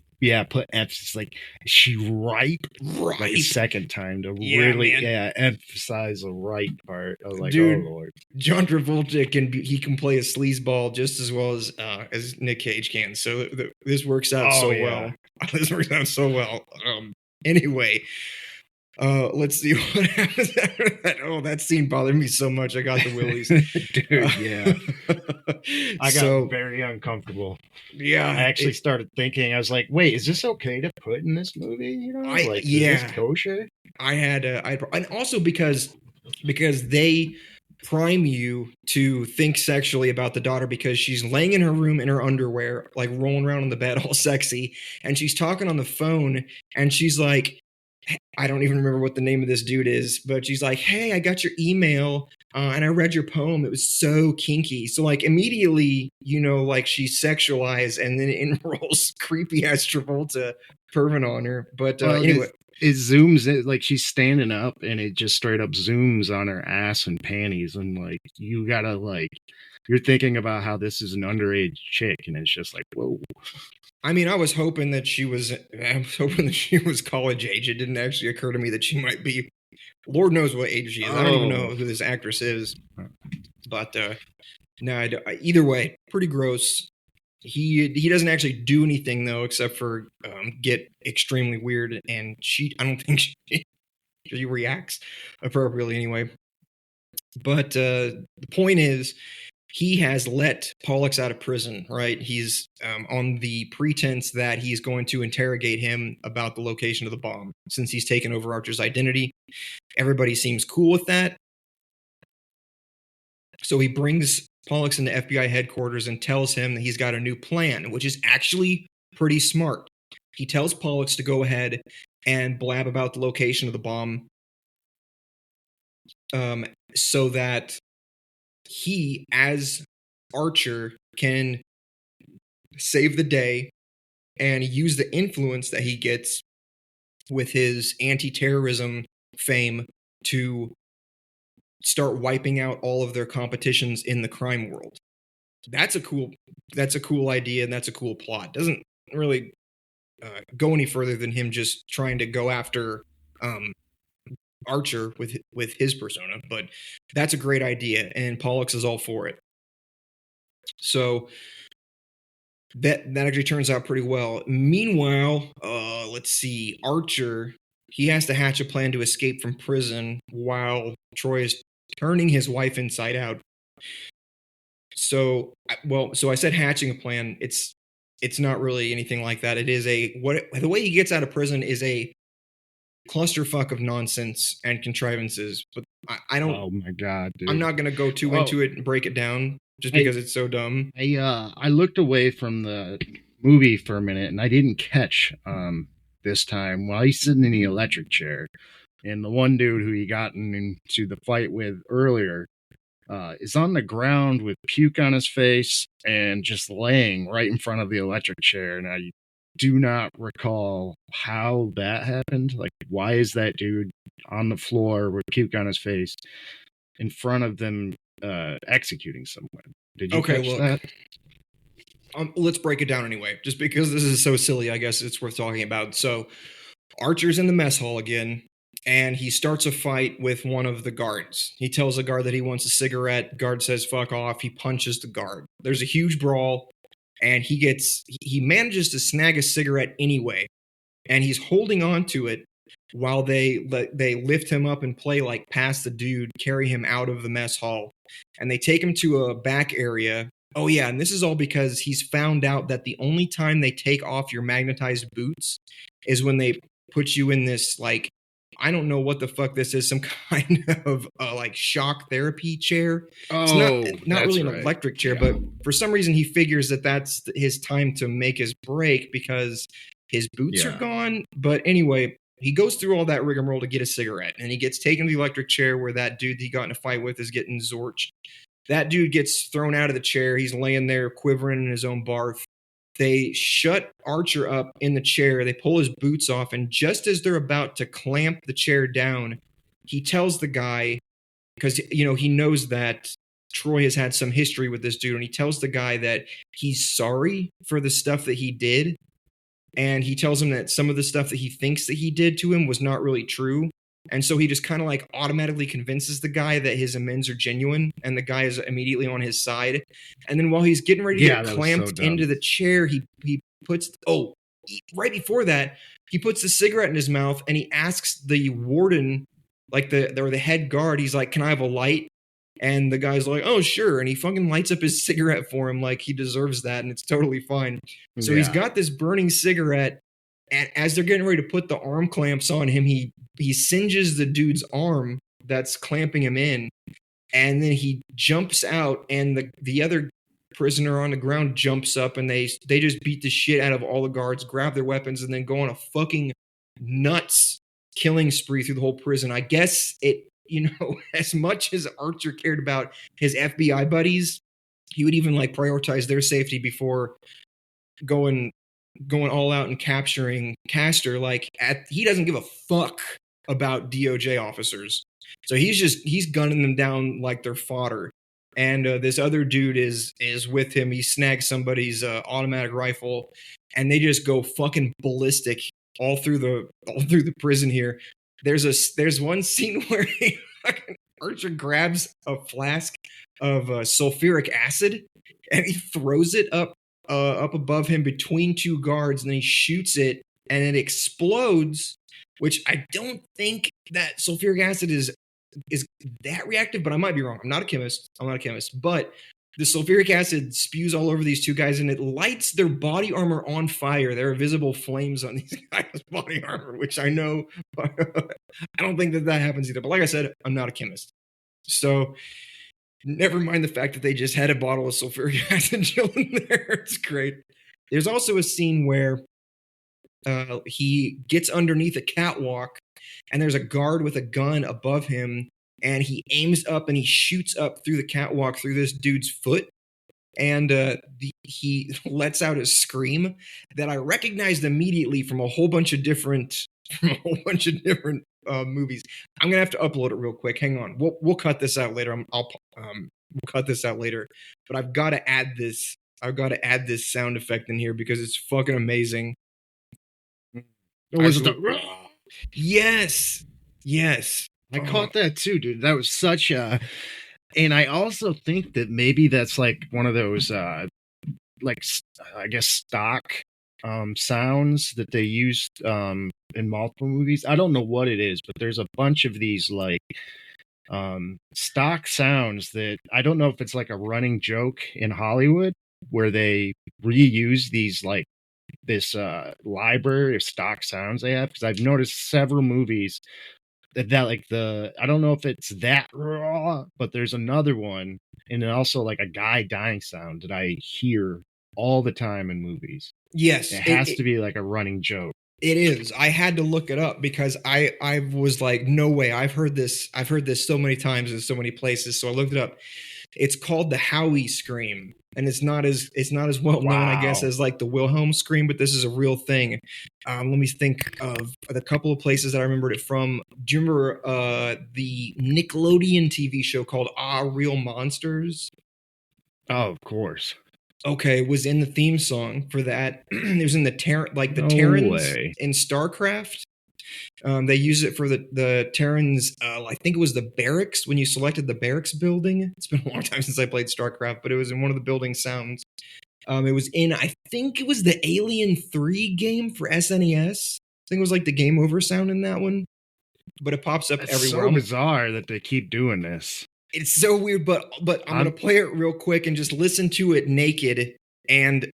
put emphasis, like, is she ripe? Like a second time to really emphasize the ripe part. I was like, dude, oh Lord. John Travolta can play a sleazeball just as well as Nick Cage can. So this works out well. This works out so well. Anyway, let's see what happens after that. Oh, that scene bothered me so much. I got the willies. Dude, yeah. I got very uncomfortable. Yeah. I actually started thinking, I was like, wait, is this okay to put in this movie? You know, is this kosher? And also because they prime you to think sexually about the daughter because she's laying in her room in her underwear, like rolling around on the bed all sexy, and she's talking on the phone, and she's like, I don't even remember what the name of this dude is, but she's like, hey, I got your email and I read your poem. It was so kinky. So like immediately, like she's sexualized, and then it enrolls creepy ass Travolta perving on her. But anyway. It zooms in, like she's standing up and it just straight up zooms on her ass and panties. And like, you gotta you're thinking about how this is an underage chick and it's just like, whoa. I mean, I was hoping that she was college age. It didn't actually occur to me that she might be, Lord knows what age she is. I don't even know who this actress is. But no, either way, pretty gross. He doesn't actually do anything though, except for get extremely weird, and I don't think she reacts appropriately anyway. But the point is, he has let Pollux out of prison, right? He's on the pretense that he's going to interrogate him about the location of the bomb, since he's taken over Archer's identity. Everybody seems cool with that. So he brings Pollux into FBI headquarters and tells him that he's got a new plan, which is actually pretty smart. He tells Pollux to go ahead and blab about the location of the bomb so that he, as Archer, can save the day, and use the influence that he gets with his anti-terrorism fame to start wiping out all of their competitions in the crime world. That's a cool idea, and that's a cool plot. Doesn't really go any further than him just trying to go after Archer with his persona, but that's a great idea, and Pollux is all for it. So that actually turns out pretty well. Meanwhile, let's see, Archer, he has to hatch a plan to escape from prison while Troy is turning his wife inside out. So I said hatching a plan. It's not really anything like that. It is the way he gets out of prison is a clusterfuck of nonsense and contrivances. But I don't. Oh my god, dude! I'm not going to go too into it and break it down just because it's so dumb. I looked away from the movie for a minute and I didn't catch this time while he's sitting in the electric chair, and the one dude who he got into the fight with earlier is on the ground with puke on his face and just laying right in front of the electric chair. And I do not recall how that happened. Like, why is that dude on the floor with puke on his face in front of them executing someone? Did you catch that? Let's break it down anyway. Just because this is so silly, I guess it's worth talking about. So Archer's in the mess hall again, and he starts a fight with one of the guards. He tells the guard that he wants a cigarette. Guard says, fuck off. He punches the guard. There's a huge brawl, and he manages to snag a cigarette anyway, and he's holding on to it while they lift him up and play like pass the dude, carry him out of the mess hall, and they take him to a back area. Oh yeah, and this is all because he's found out that the only time they take off your magnetized boots is when they put you in this, like, I don't know what the fuck this is, some kind of like shock therapy chair. It's not really an electric chair, but for some reason he figures that that's his time to make his break because his boots are gone. But anyway, he goes through all that rigmarole to get a cigarette, and he gets taken to the electric chair where that dude he got in a fight with is getting zorched. That dude gets thrown out of the chair. He's laying there quivering in his own barf. They shut Archer up in the chair. They pull his boots off, and just as they're about to clamp the chair down, he tells the guy, because he knows that Troy has had some history with this dude, and he tells the guy that he's sorry for the stuff that he did, and he tells him that some of the stuff that he thinks that he did to him was not really true. And so he just kind of like automatically convinces the guy that his amends are genuine, and the guy is immediately on his side. And then while he's getting ready to get clamped into the chair, he puts right before that, he puts the cigarette in his mouth, and he asks the warden, like the head guard, he's like, "Can I have a light?" And the guy's like, "Oh, sure." And he fucking lights up his cigarette for him like he deserves that, and it's totally fine. So he's got this burning cigarette, and as they're getting ready to put the arm clamps on him, he singes the dude's arm that's clamping him in, and then he jumps out, and the other prisoner on the ground jumps up, and they just beat the shit out of all the guards, grab their weapons, and then go on a fucking nuts killing spree through the whole prison. I guess it, as much as Archer cared about his FBI buddies, he would even like prioritize their safety before going all out and capturing Castor. He doesn't give a fuck about DOJ officers. So he's gunning them down like they're fodder. And this other dude is with him. He snags somebody's automatic rifle, and they just go fucking ballistic all through the prison here. There's one scene where Archer grabs a flask of sulfuric acid, and he throws it up above him between two guards, and then he shoots it, and it explodes, which I don't think that sulfuric acid is that reactive, but I might be wrong. I'm not a chemist, but the sulfuric acid spews all over these two guys, and it lights their body armor on fire. There are visible flames on these guys' body armor, which I know, but I don't think that happens either. But like I said, I'm not a chemist. So never mind the fact that they just had a bottle of sulfuric acid chilling there. It's great. There's also a scene where he gets underneath a catwalk, and there's a guard with a gun above him, and he aims up and he shoots up through the catwalk through this dude's foot. and he lets out a scream that I recognized immediately from a whole bunch of different movies. I'm gonna have to upload it real quick. Hang on, we'll cut this out later. We'll cut this out later, but I've got to add this. I've got to add this sound effect in here because it's fucking amazing. Was it Yes. I caught that too, dude. That was such a. And I also think that maybe that's like one of those, like, I guess, stock sounds that they used in multiple movies. I don't know what it is, but there's a bunch of these like stock sounds that I don't know if it's like a running joke in Hollywood where they reuse these like this library of stock sounds they have, because I've noticed several movies that like I don't know if it's that raw, but there's another one, and then also like a guy dying sound that I hear all the time in movies. Yes, it has to be like a running joke. It is. I had to look it up because I was like, no way. I've heard this so many times in so many places. So I looked it up. It's called the Howie scream, and it's not as well known, I guess, as like the Wilhelm scream, but this is a real thing. Let me think of the couple of places that I remembered it from. Do you remember the Nickelodeon TV show called Real Monsters? Oh, of course. Okay, was in the theme song for that. It was in the Terrans in StarCraft. They use it for the Terrans. I think it was the barracks when you selected the barracks building. It's been a long time since I played StarCraft, but it was in one of the building sounds. It was in, I think it was the Alien 3 game for SNES. I think it was like the game over sound in that one. But it pops up everywhere. It's so bizarre that they keep doing this. It's so weird, but I'm gonna play it real quick and just listen to it naked, and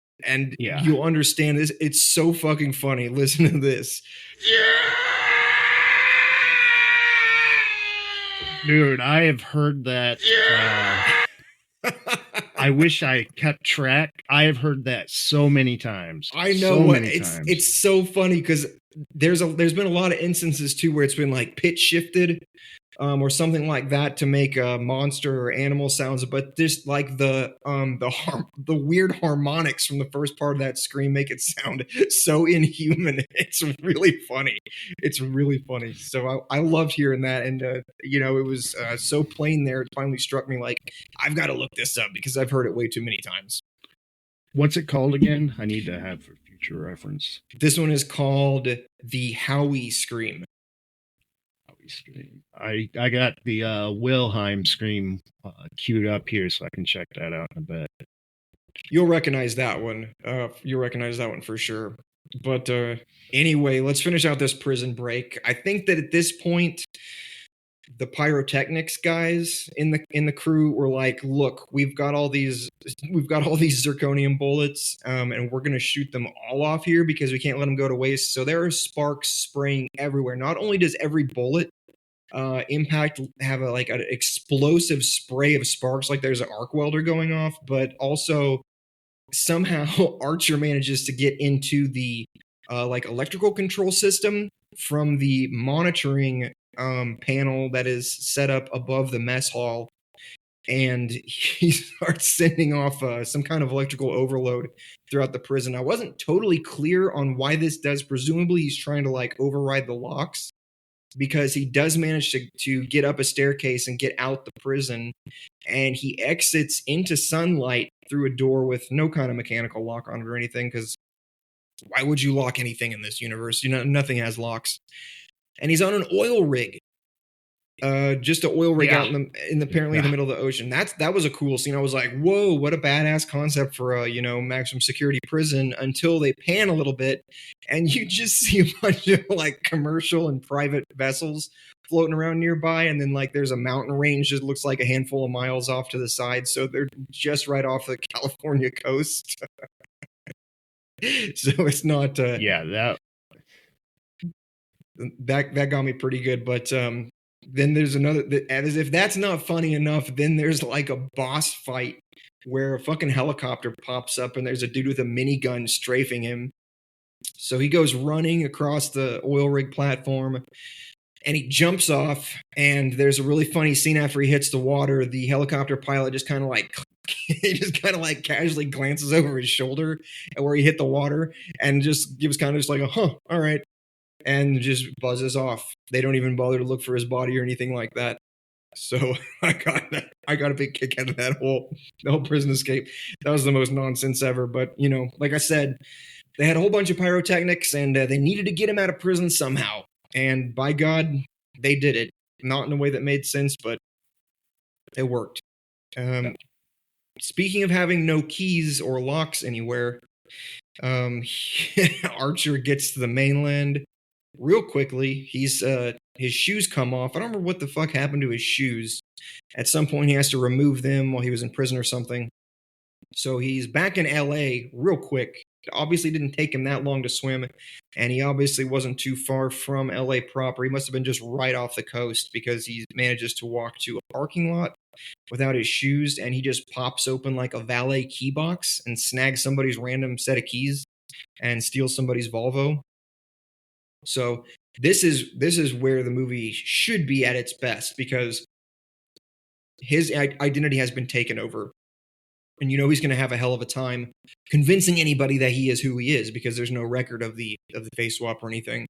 you'll understand this. It's so fucking funny. Listen to this. Dude, I have heard that. I wish I kept track. I have heard that so many times. I know. It's so funny because there's been a lot of instances too where it's been like pitch shifted. Or something like that to make monster or animal sounds, but just like the weird harmonics from the first part of that scream make it sound so inhuman. It's really funny. So I loved hearing that, and it was so plain there. It finally struck me like I've got to look this up because I've heard it way too many times. What's it called again? I need to have for future reference. This one is called the Howie scream. I got the Wilhelm scream queued up here, so I can check that out in a bit. You'll recognize that one. For sure. But anyway, let's finish out this prison break. I think that at this point, the pyrotechnics guys in the crew were like, "Look, we've got all these zirconium bullets, and we're gonna shoot them all off here because we can't let them go to waste." So there are sparks spraying everywhere. Not only does every bullet impact have an explosive spray of sparks, like there's an arc welder going off, but also somehow Archer manages to get into the electrical control system from the monitoring panel that is set up above the mess hall, and he starts sending off some kind of electrical overload throughout the prison. I wasn't totally clear on why this does. Presumably he's trying to override the locks, because he does manage to get up a staircase and get out the prison, and he exits into sunlight through a door with no kind of mechanical lock on it or anything, because why would you lock anything in this universe? Nothing has locks. And he's on an oil rig. Just an oil rig out apparently in the middle of the ocean. That was a cool scene. I was like, whoa, what a badass concept for a maximum security prison, until they pan a little bit and you just see a bunch of commercial and private vessels floating around nearby, and then there's a mountain range that looks like a handful of miles off to the side, so they're just right off the California coast. So it's not that got me pretty good. But then there's another, as if that's not funny enough, then there's a boss fight where a fucking helicopter pops up and there's a dude with a minigun strafing him. So he goes running across the oil rig platform and he jumps off, and there's a really funny scene after he hits the water. The helicopter pilot just kind of he just kind of like casually glances over his shoulder at where he hit the water and just gives kind of just like a all right, and just buzzes off. They don't even bother to look for his body or anything like that. So I got a big kick out of the whole prison escape. That was the most nonsense ever. But like I said, they had a whole bunch of pyrotechnics, and they needed to get him out of prison somehow. And by God, they did it. Not in a way that made sense, but it worked. Speaking of having no keys or locks anywhere, Archer gets to the mainland real quickly. His shoes come off. I don't remember what the fuck happened to his shoes. At some point, he has to remove them while he was in prison or something. So he's back in LA real quick. It obviously didn't take him that long to swim, and he obviously wasn't too far from LA proper. He must have been just right off the coast, because he manages to walk to a parking lot without his shoes, and he just pops open like a valet key box and snags somebody's random set of keys and steals somebody's Volvo. So this is where the movie should be at its best, because his identity has been taken over. And he's going to have a hell of a time convincing anybody that he is who he is, because there's no record of the face swap or anything.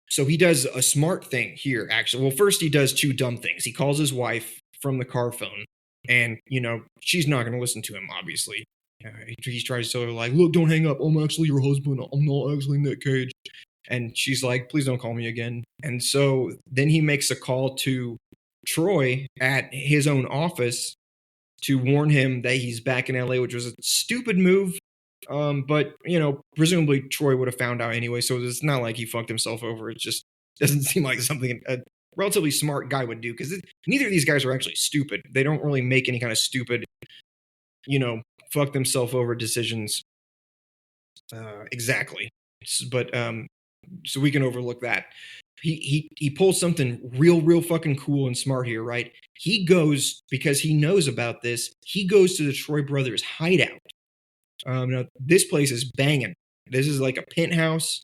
So he does a smart thing here, actually. Well, first he does two dumb things. He calls his wife from the car phone, and she's not going to listen to him, obviously. He tries to tell her, like, look, don't hang up. I'm actually your husband. I'm not actually Nick Cage. And she's like, please don't call me again. And so then he makes a call to Troy at his own office to warn him that he's back in LA, which was a stupid move. But presumably Troy would have found out anyway, so it's not like he fucked himself over. It just doesn't seem like something a relatively smart guy would do, because neither of these guys are actually stupid. They don't really make any kind of stupid, fuck themselves over decisions. Exactly. But so we can overlook that. He pulls something real fucking cool and smart here, right? He goes, because he knows about this, he goes to the Troy brothers' hideout. Now, this place is banging. This is like a penthouse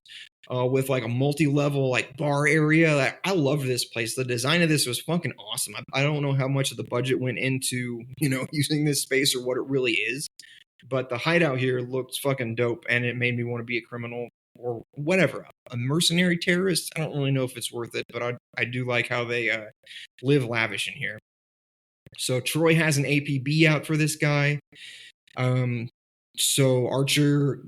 with like a multi-level like bar area. I love this place. The design of this was fucking awesome. I don't know how much of the budget went into using this space or what it really is, but the hideout here looks fucking dope, and it made me want to be a criminal or whatever, a mercenary terrorist. I don't really know if it's worth it, but I do like how they live lavish in here. So Troy has an APB out for this guy. So Archer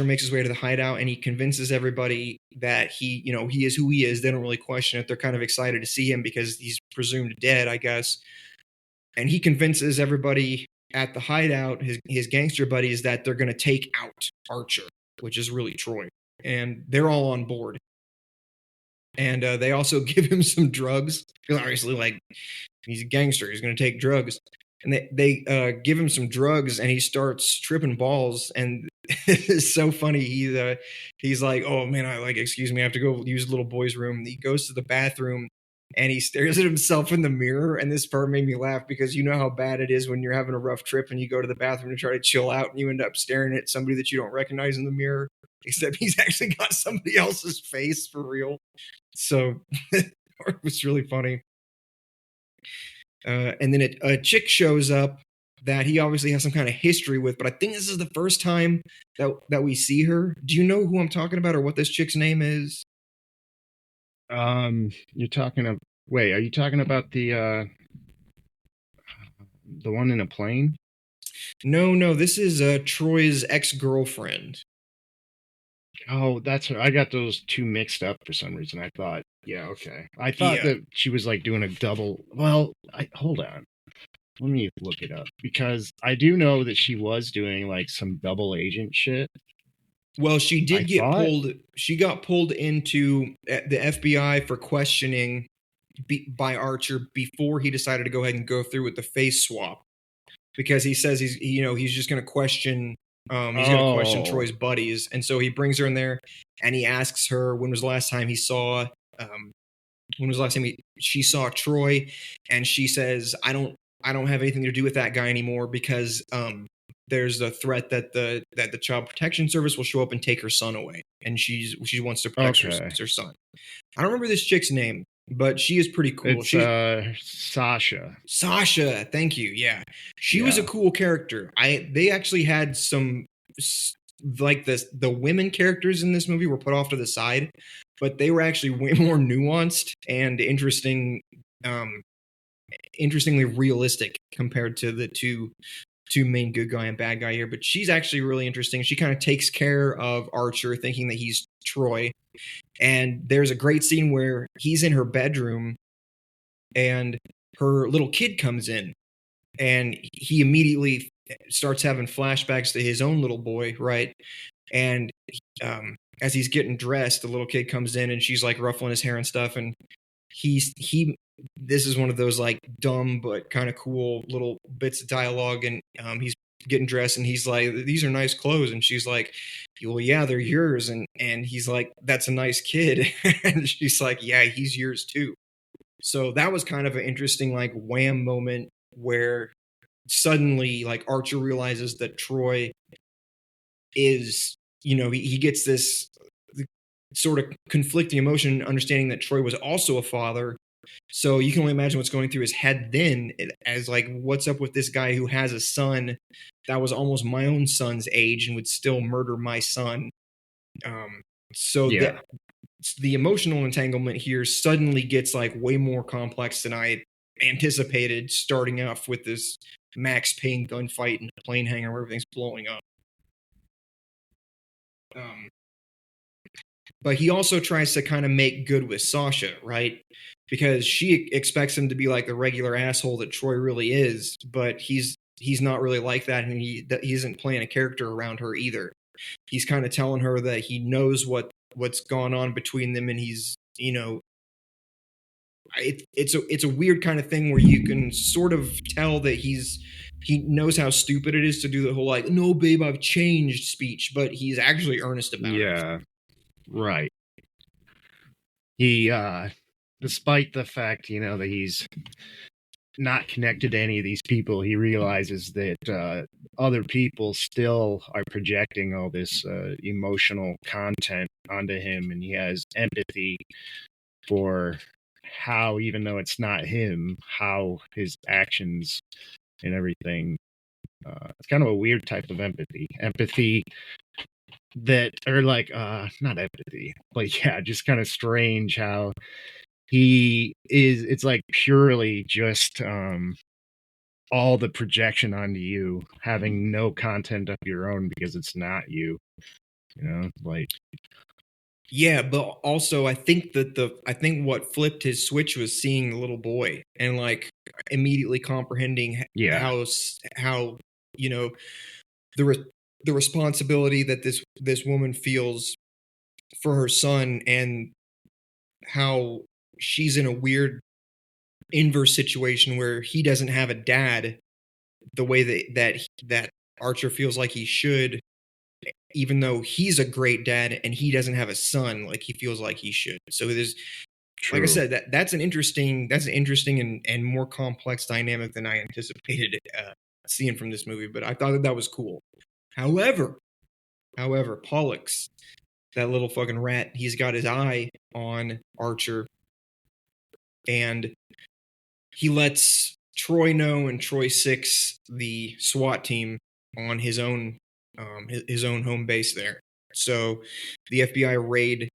makes his way to the hideout, and he convinces everybody that he is who he is. They don't really question it. They're kind of excited to see him because he's presumed dead, I guess. And he convinces everybody at the hideout, his gangster buddies, that they're going to take out Archer, which is really Troy. And they're all on board. And they also give him some drugs, because obviously, like, he's a gangster. He's going to take drugs. And they give him some drugs, and he starts tripping balls. And it's so funny. He's like, oh, man, excuse me, I have to go use the little boy's room. He goes to the bathroom, and he stares at himself in the mirror. And this part made me laugh, because you know how bad it is when you're having a rough trip and you go to the bathroom to try to chill out, and you end up staring at somebody that you don't recognize in the mirror, except he's actually got somebody else's face for real. So it was really funny. And then a chick shows up that he obviously has some kind of history with, but I think this is the first time that we see her. Do you know who I'm talking about, or what this chick's name is? Are you talking about the one in a plane? No, this is Troy's ex-girlfriend. Oh, that's her. I got those two mixed up for some reason. I thought, yeah, okay. I thought that she was like doing a double. Well, hold on. Let me look it up, because I do know that she was doing like some double agent shit. Well, she did get pulled. She got pulled into the FBI for questioning by Archer before he decided to go ahead and go through with the face swap, because he says he's just going to question. He's going to question Troy's buddies, and so he brings her in there, and he asks her when was the last time she saw Troy, and she says, I don't have anything to do with that guy anymore, because there's a threat that the Child Protection Service will show up and take her son away, and she wants to protect her son. I don't remember this chick's name. but she is pretty cool. It's Sasha. Sasha, thank you. Yeah, she was a Yeah. cool character. They actually had some like the women characters in this movie were put off to the side, but they were actually way more nuanced and interestingly realistic compared to the two main good guy and bad guy here. But she's actually really interesting. She kind of takes care of Archer, thinking that he's Troy. And there's a great scene where he's in her bedroom and her little kid comes in, and he immediately starts having flashbacks to his own little boy, right? And as he's getting dressed, the little kid comes in and she's like ruffling his hair and stuff, and he this is one of those like dumb but kind of cool little bits of dialogue, and he's getting dressed and he's like, these are nice clothes, and she's like, well, yeah, they're yours, and he's like, that's a nice kid. And she's like, yeah, he's yours too. So that was kind of an interesting like wham moment where suddenly like Archer realizes that Troy is, he gets this sort of conflicting emotion, understanding that Troy was also a father. So you can only imagine what's going through his head then, as like, what's up with this guy who has a son that was almost my own son's age and would still murder my son. So Yeah. the emotional entanglement here suddenly gets like way more complex than I anticipated, starting off with this Max Payne gunfight in a plane hangar where everything's blowing up. But he also tries to kind of make good with Sasha, right? Because she expects him to be like the regular asshole that Troy really is, but he's not really like that, and he isn't playing a character around her either. He's kind of telling her that he knows what's gone on between them, and he's, it's a weird kind of thing where you can sort of tell that he knows how stupid it is to do the whole like, no babe, I've changed speech, but he's actually earnest about it. Yeah. Right. He despite the fact, that he's not connected to any of these people, he realizes that other people still are projecting all this emotional content onto him, and he has empathy for how, even though it's not him, how his actions and everything. It's kind of a weird type of empathy that, or like, not empathy, but yeah, just kind of strange how it's like purely just all the projection onto you, having no content of your own because it's not you, like. Yeah, but also I think what flipped his switch was seeing the little boy and like immediately comprehending how the responsibility that this woman feels for her son, and how she's in a weird inverse situation where he doesn't have a dad the way that Archer feels like he should, even though he's a great dad and he doesn't have a son like he feels like he should. So there's, True. like I said, that's an interesting and more complex dynamic than I anticipated seeing from this movie. But I thought that was cool. However, Pollux, that little fucking rat, he's got his eye on Archer, and he lets Troy know, and Troy 6, the SWAT team, on his own home base there. So the FBI raid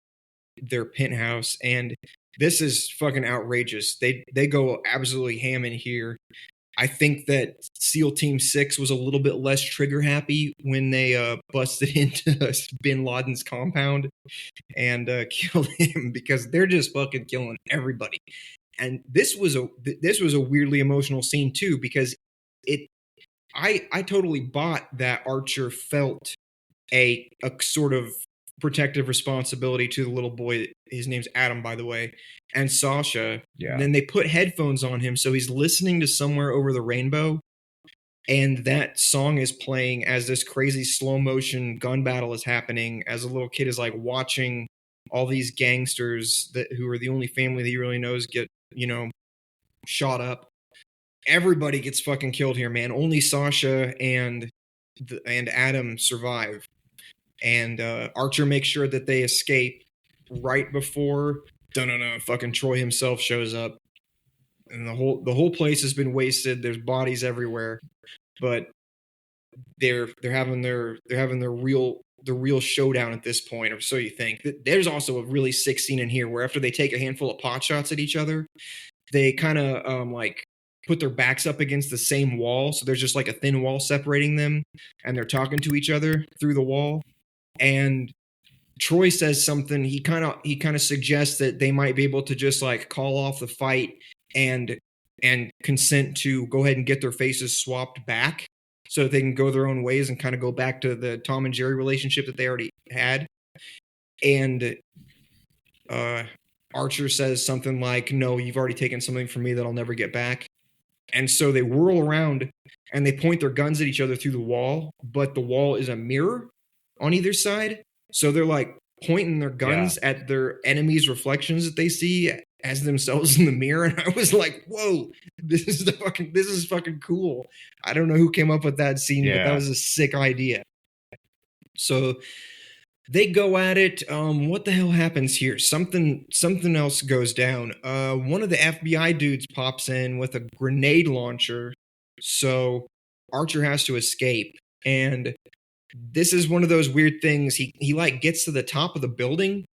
their penthouse, and this is fucking outrageous. They go absolutely ham in here. I think that SEAL Team 6 was a little bit less trigger happy when they busted into Bin Laden's compound and killed him, because they're just fucking killing everybody. And this was a weirdly emotional scene too, because I totally bought that Archer felt a sort of protective responsibility to the little boy. His name's Adam, by the way, and Sasha. Yeah. Then they put headphones on him, so he's listening to Somewhere Over the Rainbow, and that song is playing as this crazy slow motion gun battle is happening, as a little kid is like watching all these gangsters who are the only family that he really knows get, shot up. Everybody gets fucking killed here, man. Only Sasha and Adam survive. And Archer makes sure that they escape right before Dun-dun-dun, fucking Troy himself shows up, and the whole place has been wasted. There's bodies everywhere, but they're having their real showdown at this point, or so you think. There's also a really sick scene in here where after they take a handful of pot shots at each other, they kind of like put their backs up against the same wall, so there's just like a thin wall separating them, and they're talking to each other through the wall. And Troy says something. He kind of suggests that they might be able to just like call off the fight and consent to go ahead and get their faces swapped back so that they can go their own ways and kind of go back to the Tom and Jerry relationship that they already had. And Archer says something like, "No, you've already taken something from me that I'll never get back." And so they whirl around and they point their guns at each other through the wall, but the wall is a mirror on either side. So they're like pointing their guns at their enemies' reflections that they see as themselves in the mirror. And I was like, whoa, this is fucking cool. I don't know who came up with that scene, but that was a sick idea. So they go at it. What the hell happens here? Something else goes down. One of the FBI dudes pops in with a grenade launcher, so Archer has to escape. And this is one of those weird things. He like gets to the top of the building,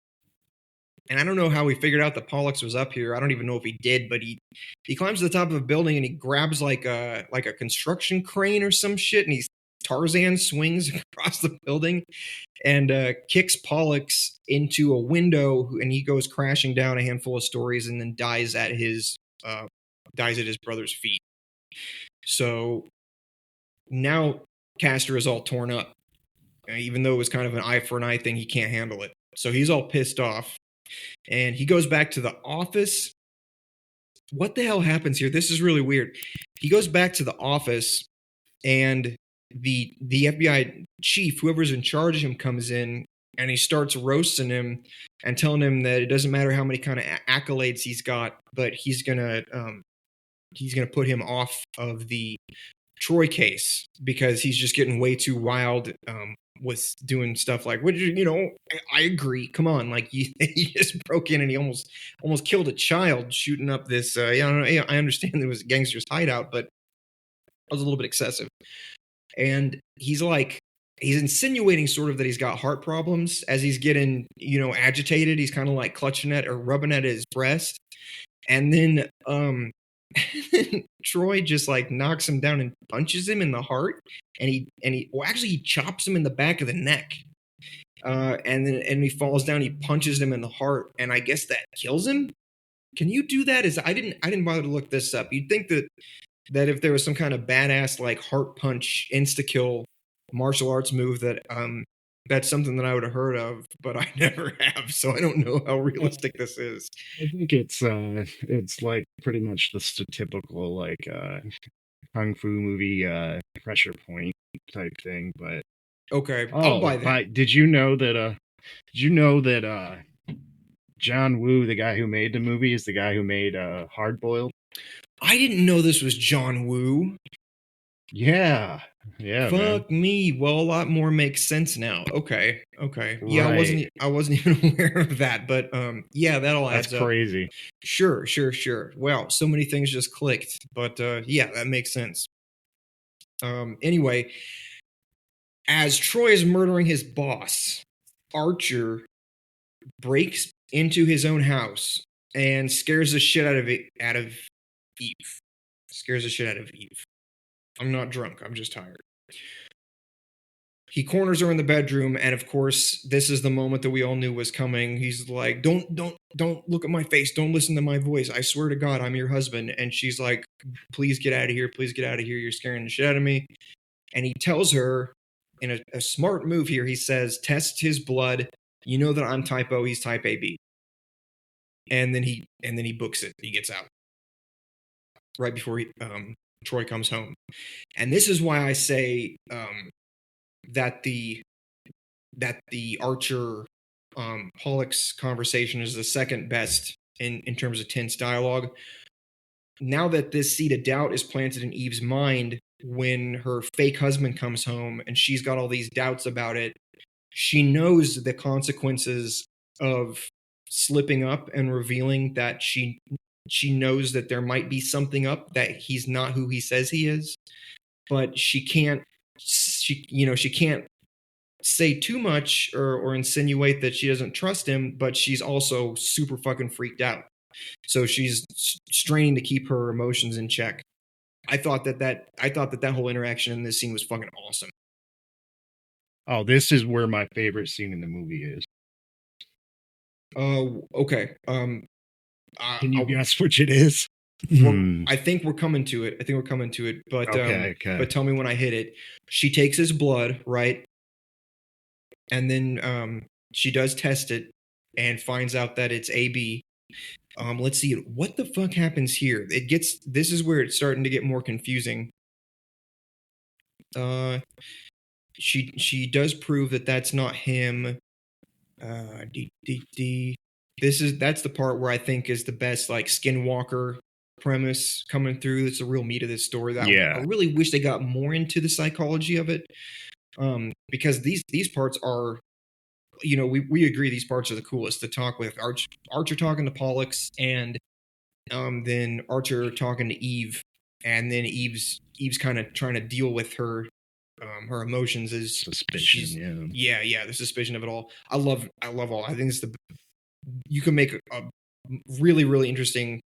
and I don't know how he figured out that Pollux was up here. I don't even know if he did, but he climbs to the top of a building and he grabs like a construction crane or some shit, and he Tarzan swings across the building and kicks Pollux into a window, and he goes crashing down a handful of stories and then dies at his brother's feet. So now Castor is all torn up. Even though it was kind of an eye for an eye thing, he can't handle it. So he's all pissed off. And he goes back to the office. What the hell happens here? This is really weird. He goes back to the office, and the FBI chief, whoever's in charge of him, comes in, and he starts roasting him and telling him that it doesn't matter how many kind of accolades he's got, but he's gonna put him off of the Troy case because he's just getting way too wild with doing stuff like, I agree. Come on, like he just broke in and he almost killed a child shooting up this. I understand it was a gangster's hideout, but it was a little bit excessive. And he's insinuating sort of that he's got heart problems as he's getting, agitated. He's kind of like clutching at or rubbing at his breast. And then Troy just like knocks him down and punches him in the heart. And he chops him in the back of the neck. And then he falls down, he punches him in the heart. And I guess that kills him. Can you do that? I didn't bother to look this up. You'd think that if there was some kind of badass like heart punch insta-kill martial arts move that that's something that I would have heard of, but I never have, so I don't know how realistic this is. I think it's like pretty much the typical like kung fu movie pressure point type thing, but okay, I'll buy that. Did you know that John Woo, the guy who made the movie, is the guy who made Hard Boiled? I didn't know this was John Woo. Yeah. Fuck man. me. Well, a lot more makes sense now. Okay. Yeah, right. I wasn't even aware of that, but yeah, that'll add up. That's crazy. Sure. Wow, so many things just clicked, but yeah, that makes sense. Anyway, as Troy is murdering his boss, Archer breaks into his own house and scares the shit out of Eve. Scares the shit out of Eve. I'm not drunk. I'm just tired. He corners her in the bedroom, and of course, this is the moment that we all knew was coming. He's like, "Don't look at my face. Don't listen to my voice. I swear to God, I'm your husband." And she's like, "Please get out of here. Please get out of here. You're scaring the shit out of me." And he tells her, in a smart move here, he says, "Test his blood. You know that I'm type O. He's type AB." And then he books it. He gets out right before Troy comes home. And this is why I say that the Archer Pollux conversation is the second best in terms of tense dialogue. Now that this seed of doubt is planted in Eve's mind when her fake husband comes home and she's got all these doubts about it, she knows the consequences of slipping up and revealing that she knows that there might be something up, that he's not who he says he is, but she can't say too much or insinuate that she doesn't trust him, but she's also super fucking freaked out. So she's straining to keep her emotions in check. I thought that whole interaction in this scene was fucking awesome. Oh, this is where my favorite scene in the movie is. Okay. Can you guess which it is? I think we're coming to it. But okay. But tell me when I hit it. She takes his blood, right? And then she does test it and finds out that it's AB. Let's see. What the fuck happens here? This is where it's starting to get more confusing. She does prove that that's not him. That's the part where I think is the best, like, Skinwalker premise coming through. It's the real meat of this story. I really wish they got more into the psychology of it. Because these parts are, we agree these parts are the coolest. The talk with Archer talking to Pollux, and then Archer talking to Eve, and then Eve's kind of trying to deal with her emotions, is suspicion. The suspicion of it all. I love all. I think you can make a really, really interesting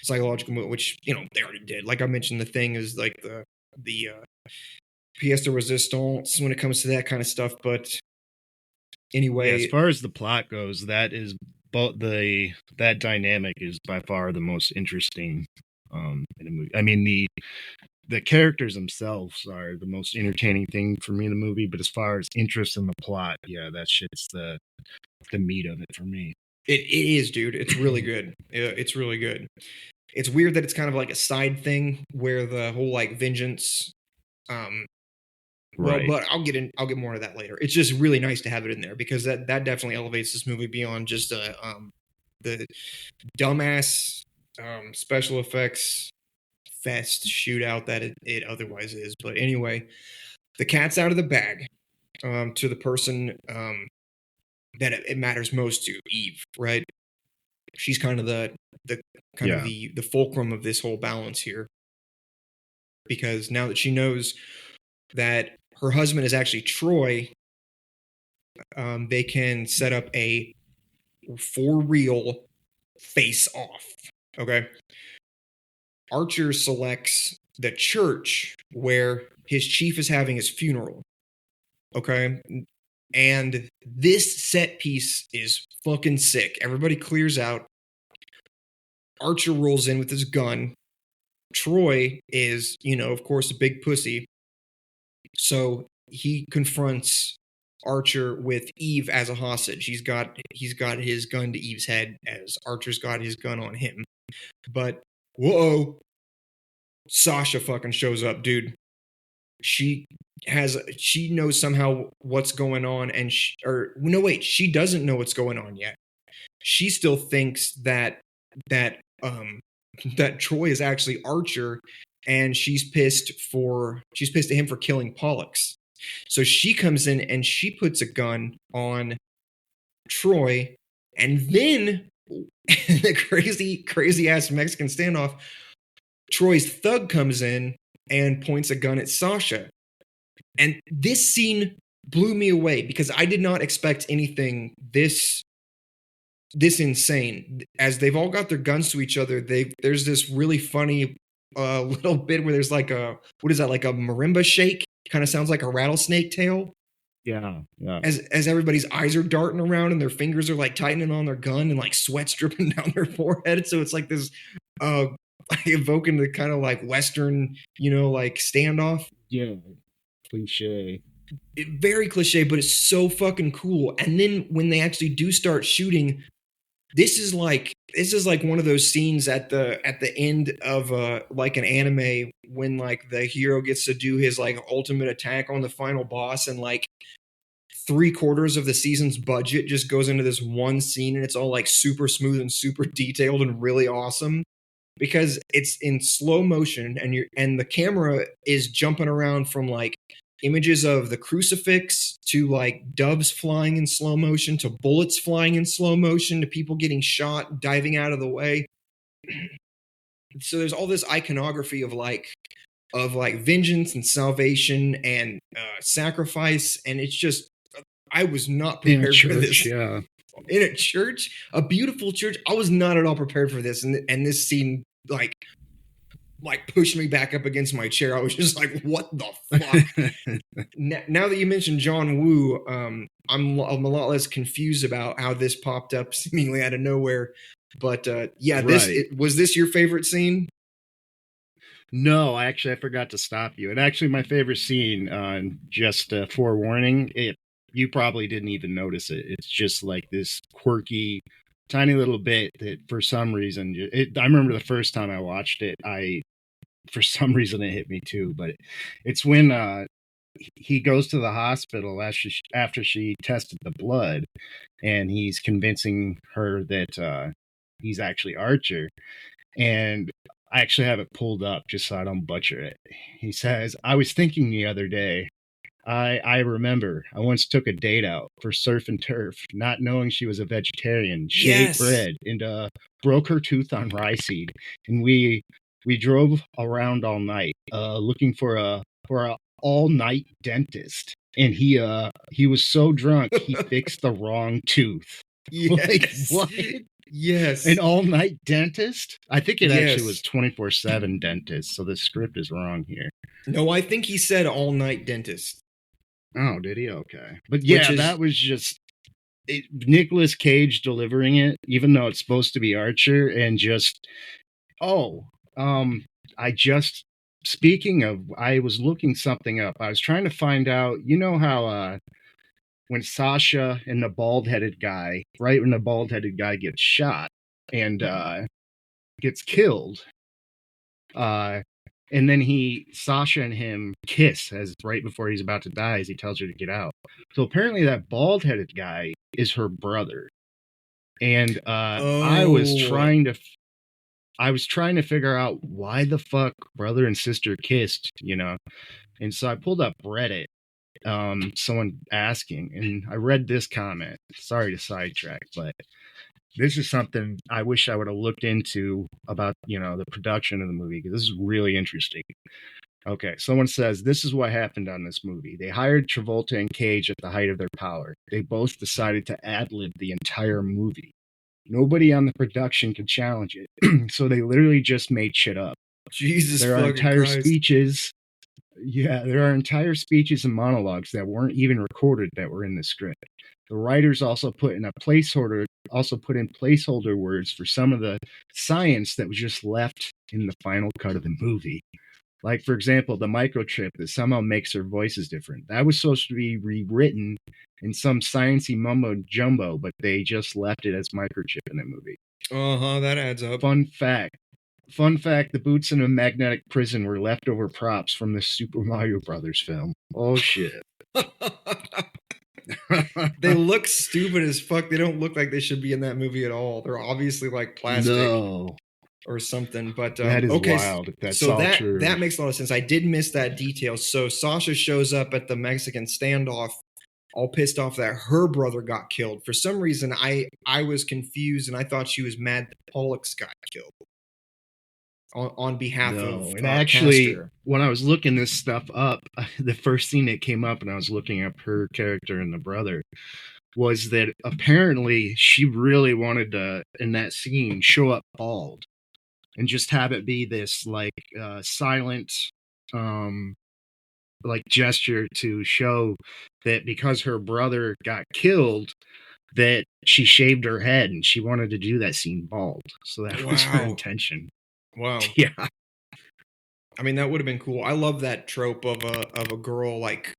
psychological movie, which they already did. Like I mentioned, The Thing is like the pièce de résistance when it comes to that kind of stuff. But anyway, as far as the plot goes, that is that dynamic is by far the most interesting in a movie. I mean, the characters themselves are the most entertaining thing for me in the movie, but as far as interest in the plot, that shit's the meat of it for me. It is, dude. It's really good. It's really good. It's weird that it's kind of like a side thing where the whole, like, vengeance. Well, but I'll get more into that later. It's just really nice to have it in there because that definitely elevates this movie beyond just the dumbass special effects fest shootout that it otherwise is. But anyway, the cat's out of the bag to the person that it matters most to, Eve, right? She's kind of the fulcrum of this whole balance here, because now that she knows that her husband is actually Troy, they can set up a for real face off. Okay. Archer selects the church where his chief is having his funeral. Okay. And this set piece is fucking sick. Everybody clears out. Archer rolls in with his gun. Troy is, of course, a big pussy. So he confronts Archer with Eve as a hostage. He's got his gun to Eve's head as Archer's got his gun on him. But whoa, Sasha fucking shows up, dude. She knows somehow what's going on, and she doesn't know what's going on yet. She still thinks that Troy is actually Archer, and she's pissed at him for killing Pollux. So she comes in and she puts a gun on Troy, and then the crazy ass Mexican standoff, Troy's thug comes in and points a gun at Sasha. And this scene blew me away because I did not expect anything this insane. As they've all got their guns to each other, there's this really funny little bit where there's like what is that, like a marimba shake? Kind of sounds like a rattlesnake tail. Yeah. As everybody's eyes are darting around and their fingers are like tightening on their gun and like sweat's dripping down their forehead. So it's like this evoking the kind of like Western, like standoff. Yeah. Cliche. Very cliche, but it's so fucking cool. And then when they actually do start shooting, this is like one of those scenes at the end of like an anime when like the hero gets to do his like ultimate attack on the final boss, and like 3/4 of the season's budget just goes into this one scene, and it's all like super smooth and super detailed and really awesome because it's in slow motion, and the camera is jumping around from like images of the crucifix to like doves flying in slow motion to bullets flying in slow motion to people getting shot, diving out of the way. So there's all this iconography of like vengeance and salvation and sacrifice, and it's just I was not prepared for this. Yeah, in a church, a beautiful church. I was not at all prepared for this, and this scene like pushed me back up against my chair. I was just like, "What the fuck?" Now that you mentioned John Woo, I'm a lot less confused about how this popped up seemingly out of nowhere. But yeah, was this your favorite scene? No, I forgot to stop you. And actually, my favorite scene, just forewarning, you probably didn't even notice it. It's just like this quirky, tiny little bit that for some reason, I remember the first time I watched it, for some reason it hit me too. But it's when he goes to the hospital after she tested the blood, and he's convincing her that he's actually Archer. And I actually have it pulled up just so I don't butcher it. He says, "I was thinking the other day, I remember I once took a date out for surf and turf, not knowing she was a vegetarian. She ate bread and broke her tooth on rye seed. And we drove around all night looking for a all-night dentist. And he was so drunk he fixed the wrong tooth." Yes. Like, what? Yes. An all-night dentist? I think it actually was 24/7 dentist, so the script is wrong here. No, I think he said all-night dentist. Oh, did he? Okay. But yeah, that was just Nicolas Cage delivering it, even though it's supposed to be Archer, and just, speaking of, I was looking something up. I was trying to find out, you know how when Sasha and the bald-headed guy, right when the bald-headed guy gets shot and gets killed, and then Sasha and him kiss as right before he's about to die as he tells her to get out. So apparently that bald-headed guy is her brother. And I was trying to figure out why the fuck brother and sister kissed, you know. And so I pulled up Reddit, someone asking, and I read this comment. Sorry to sidetrack, but this is something I wish I would have looked into about, you know, the production of the movie, because this is really interesting. Okay, someone says, "This is what happened on this movie. They hired Travolta and Cage at the height of their power. They both decided to ad-lib the entire movie. Nobody on the production could challenge it. So they literally just made shit up. Jesus there are entire Christ. speeches. Yeah, there are entire speeches and monologues that weren't even recorded that were in the script. The writers also put in placeholder words for some of the science that was just left in the final cut of the movie. Like, for example, the microchip that somehow makes their voices different. That was supposed to be rewritten in some sciencey mumbo jumbo, but they just left it as microchip in the movie. That adds up. Fun fact, the boots in a magnetic prison were leftover props from the Super Mario Brothers film. Oh, shit. They look stupid as fuck. They don't look like they should be in that movie at all. They're obviously like plastic or something. But that is wild. If that's all true. That makes a lot of sense. I did miss that detail. So Sasha shows up at the Mexican standoff, all pissed off that her brother got killed. For some reason, I was confused, and I thought she was mad that Pollux got killed on behalf of and actually, Castor. When I was looking this stuff up, the first thing that came up, and I was looking up her character and the brother, was that apparently she really wanted to, in that scene, show up bald and just have it be this like silent like gesture to show that because her brother got killed, that she shaved her head, and she wanted to do that scene bald. So that was her intention. Wow. Yeah. I mean, that would have been cool. I love that trope of a girl like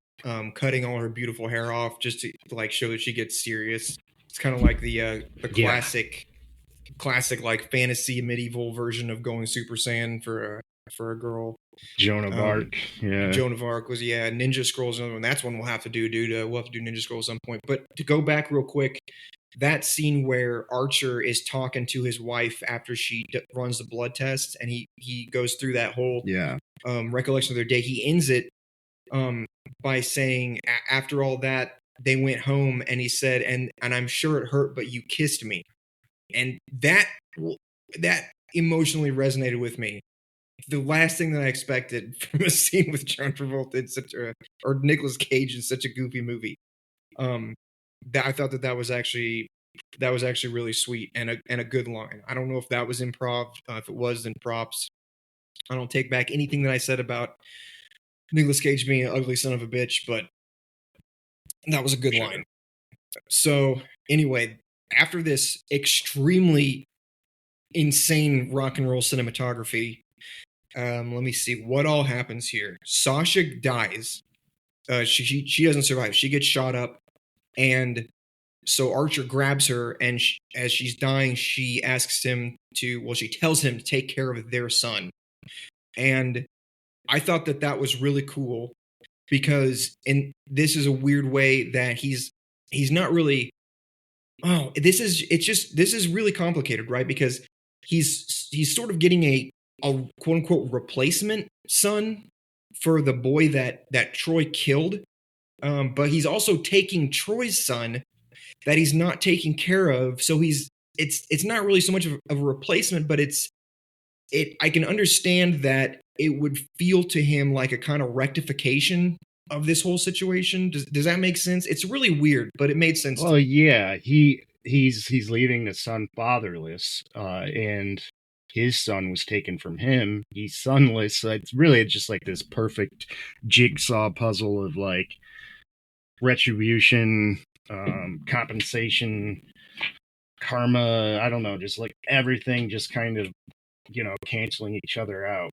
cutting all her beautiful hair off just to like show that she gets serious. It's kind of like the classic like fantasy medieval version of going Super Saiyan for a girl. Joan of Arc. Yeah. Joan of Arc was Ninja Scrolls another one. That's one we'll have to do, dude. We'll have to do Ninja Scrolls at some point. But to go back real quick, that scene where Archer is talking to his wife after she runs the blood test, and he goes through that whole recollection of their day. He ends it by saying after all that they went home, and he said, and I'm sure it hurt, but you kissed me. And that emotionally resonated with me. The last thing that I expected from a scene with John Travolta in or Nicolas Cage in such a goofy movie. That I thought that was actually really sweet and a good line. I don't know if that was improv. If it was, then props. I don't take back anything that I said about Nicolas Cage being an ugly son of a bitch, but that was a good line. So anyway, after this extremely insane rock and roll cinematography, let me see what all happens here. Sasha dies. She doesn't survive. She gets shot up, and so Archer grabs her, and as she's dying, she asks him she tells him to take care of their son. And I thought that was really cool, because this is a weird way that he's not really. Oh, this is really complicated, right? Because he's sort of getting a quote unquote replacement son for the boy that Troy killed, but he's also taking Troy's son that he's not taking care of. So it's not really so much of a replacement, but I can understand that it would feel to him like a kind of rectification of this whole situation. Does that make sense? It's really weird, but it made sense. Well, yeah, he's leaving the son fatherless, and his son was taken from him. He's sonless. So it's really just like this perfect jigsaw puzzle of like retribution, compensation, karma. I don't know, just like everything just kind of, canceling each other out.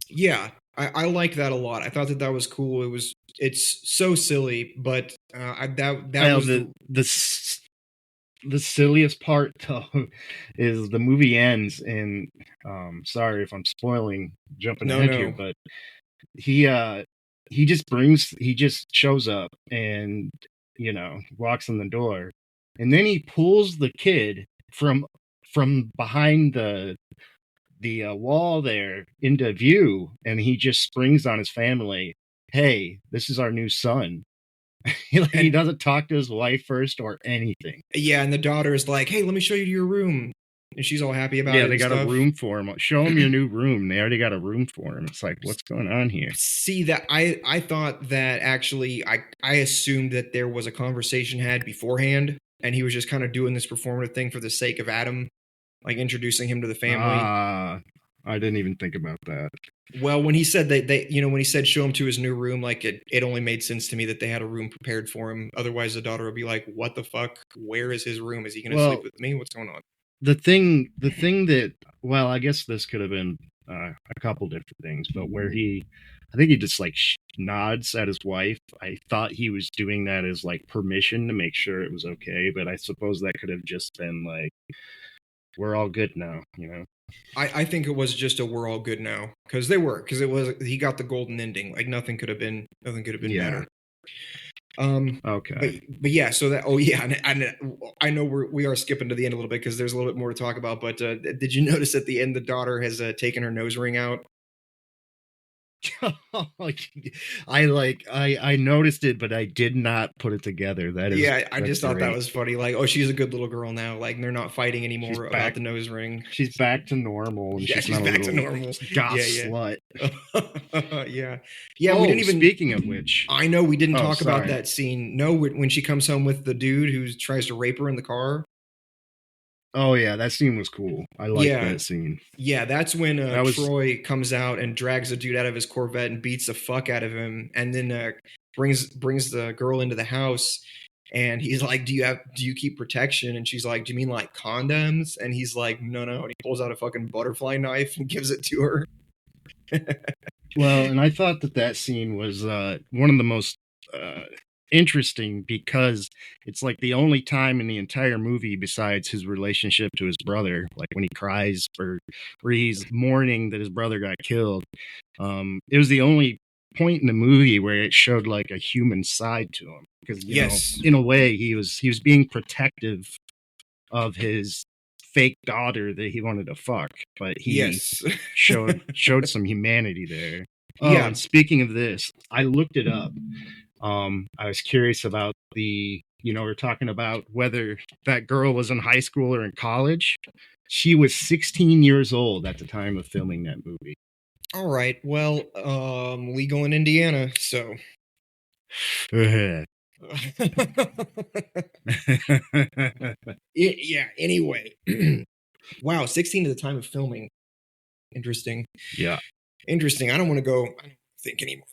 Yeah, I like that a lot. I thought that was cool. It's so silly, but the silliest part though is the movie ends, and sorry if I'm jumping ahead here, but he just shows up and walks in the door, and then he pulls the kid from behind the wall there into view, and he just springs on his family. Hey, this is our new son. He doesn't talk to his wife first or anything. Yeah, and the daughter is like, "Hey, let me show you to your room," and she's all happy about it. Yeah, they got a room for him. Show him your new room. They already got a room for him. It's like, what's going on here? See, that I thought that actually I assumed that there was a conversation had beforehand, and he was just kind of doing this performative thing for the sake of Adam, like introducing him to the family. I didn't even think about that. Well, when he said when he said show him to his new room, like it only made sense to me that they had a room prepared for him. Otherwise, the daughter would be like, "What the fuck? Where is his room? Is he going to sleep with me? What's going on?" The thing that, well, I guess this could have been a couple different things, but where I think he just like nods at his wife. I thought he was doing that as like permission to make sure it was okay, but I suppose that could have just been like, we're all good now, I think it was just we're all good now, because he got the golden ending. Like nothing could have been better. Okay. But yeah, so that and I know we are skipping to the end a little bit because there's a little bit more to talk about. But did you notice at the end the daughter has taken her nose ring out? I noticed it, but I did not put it together. I just thought that was funny. Like, oh, she's a good little girl now. Like, they're not fighting anymore about the nose ring. She's back to normal. And she's back to normal. Goth slut. Yeah. We didn't even. Speaking of which, I know we didn't talk about that scene. No, when she comes home with the dude who tries to rape her in the car. Oh yeah, that scene was cool. I liked that scene. Yeah, that's when Troy comes out and drags a dude out of his Corvette and beats the fuck out of him, and then brings the girl into the house. And he's like, "Do you keep protection?" And she's like, "Do you mean like condoms?" And he's like, "No." And he pulls out a fucking butterfly knife and gives it to her. Well, and I thought that scene was one of the most interesting, because it's like the only time in the entire movie besides his relationship to his brother, like when he cries or where he's mourning that his brother got killed, it was the only point in the movie where it showed like a human side to him, because you know, in a way he was being protective of his fake daughter that he wanted to fuck, but he showed some humanity there. Oh, Yeah. and speaking of this, I looked it up. I was curious about we're talking about whether that girl was in high school or in college. She was 16 years old at the time of filming that movie. All right. Well, legal in Indiana, so. Yeah. Anyway, wow, 16 at the time of filming. Interesting. Yeah. Interesting. I don't want to go. I don't think anymore.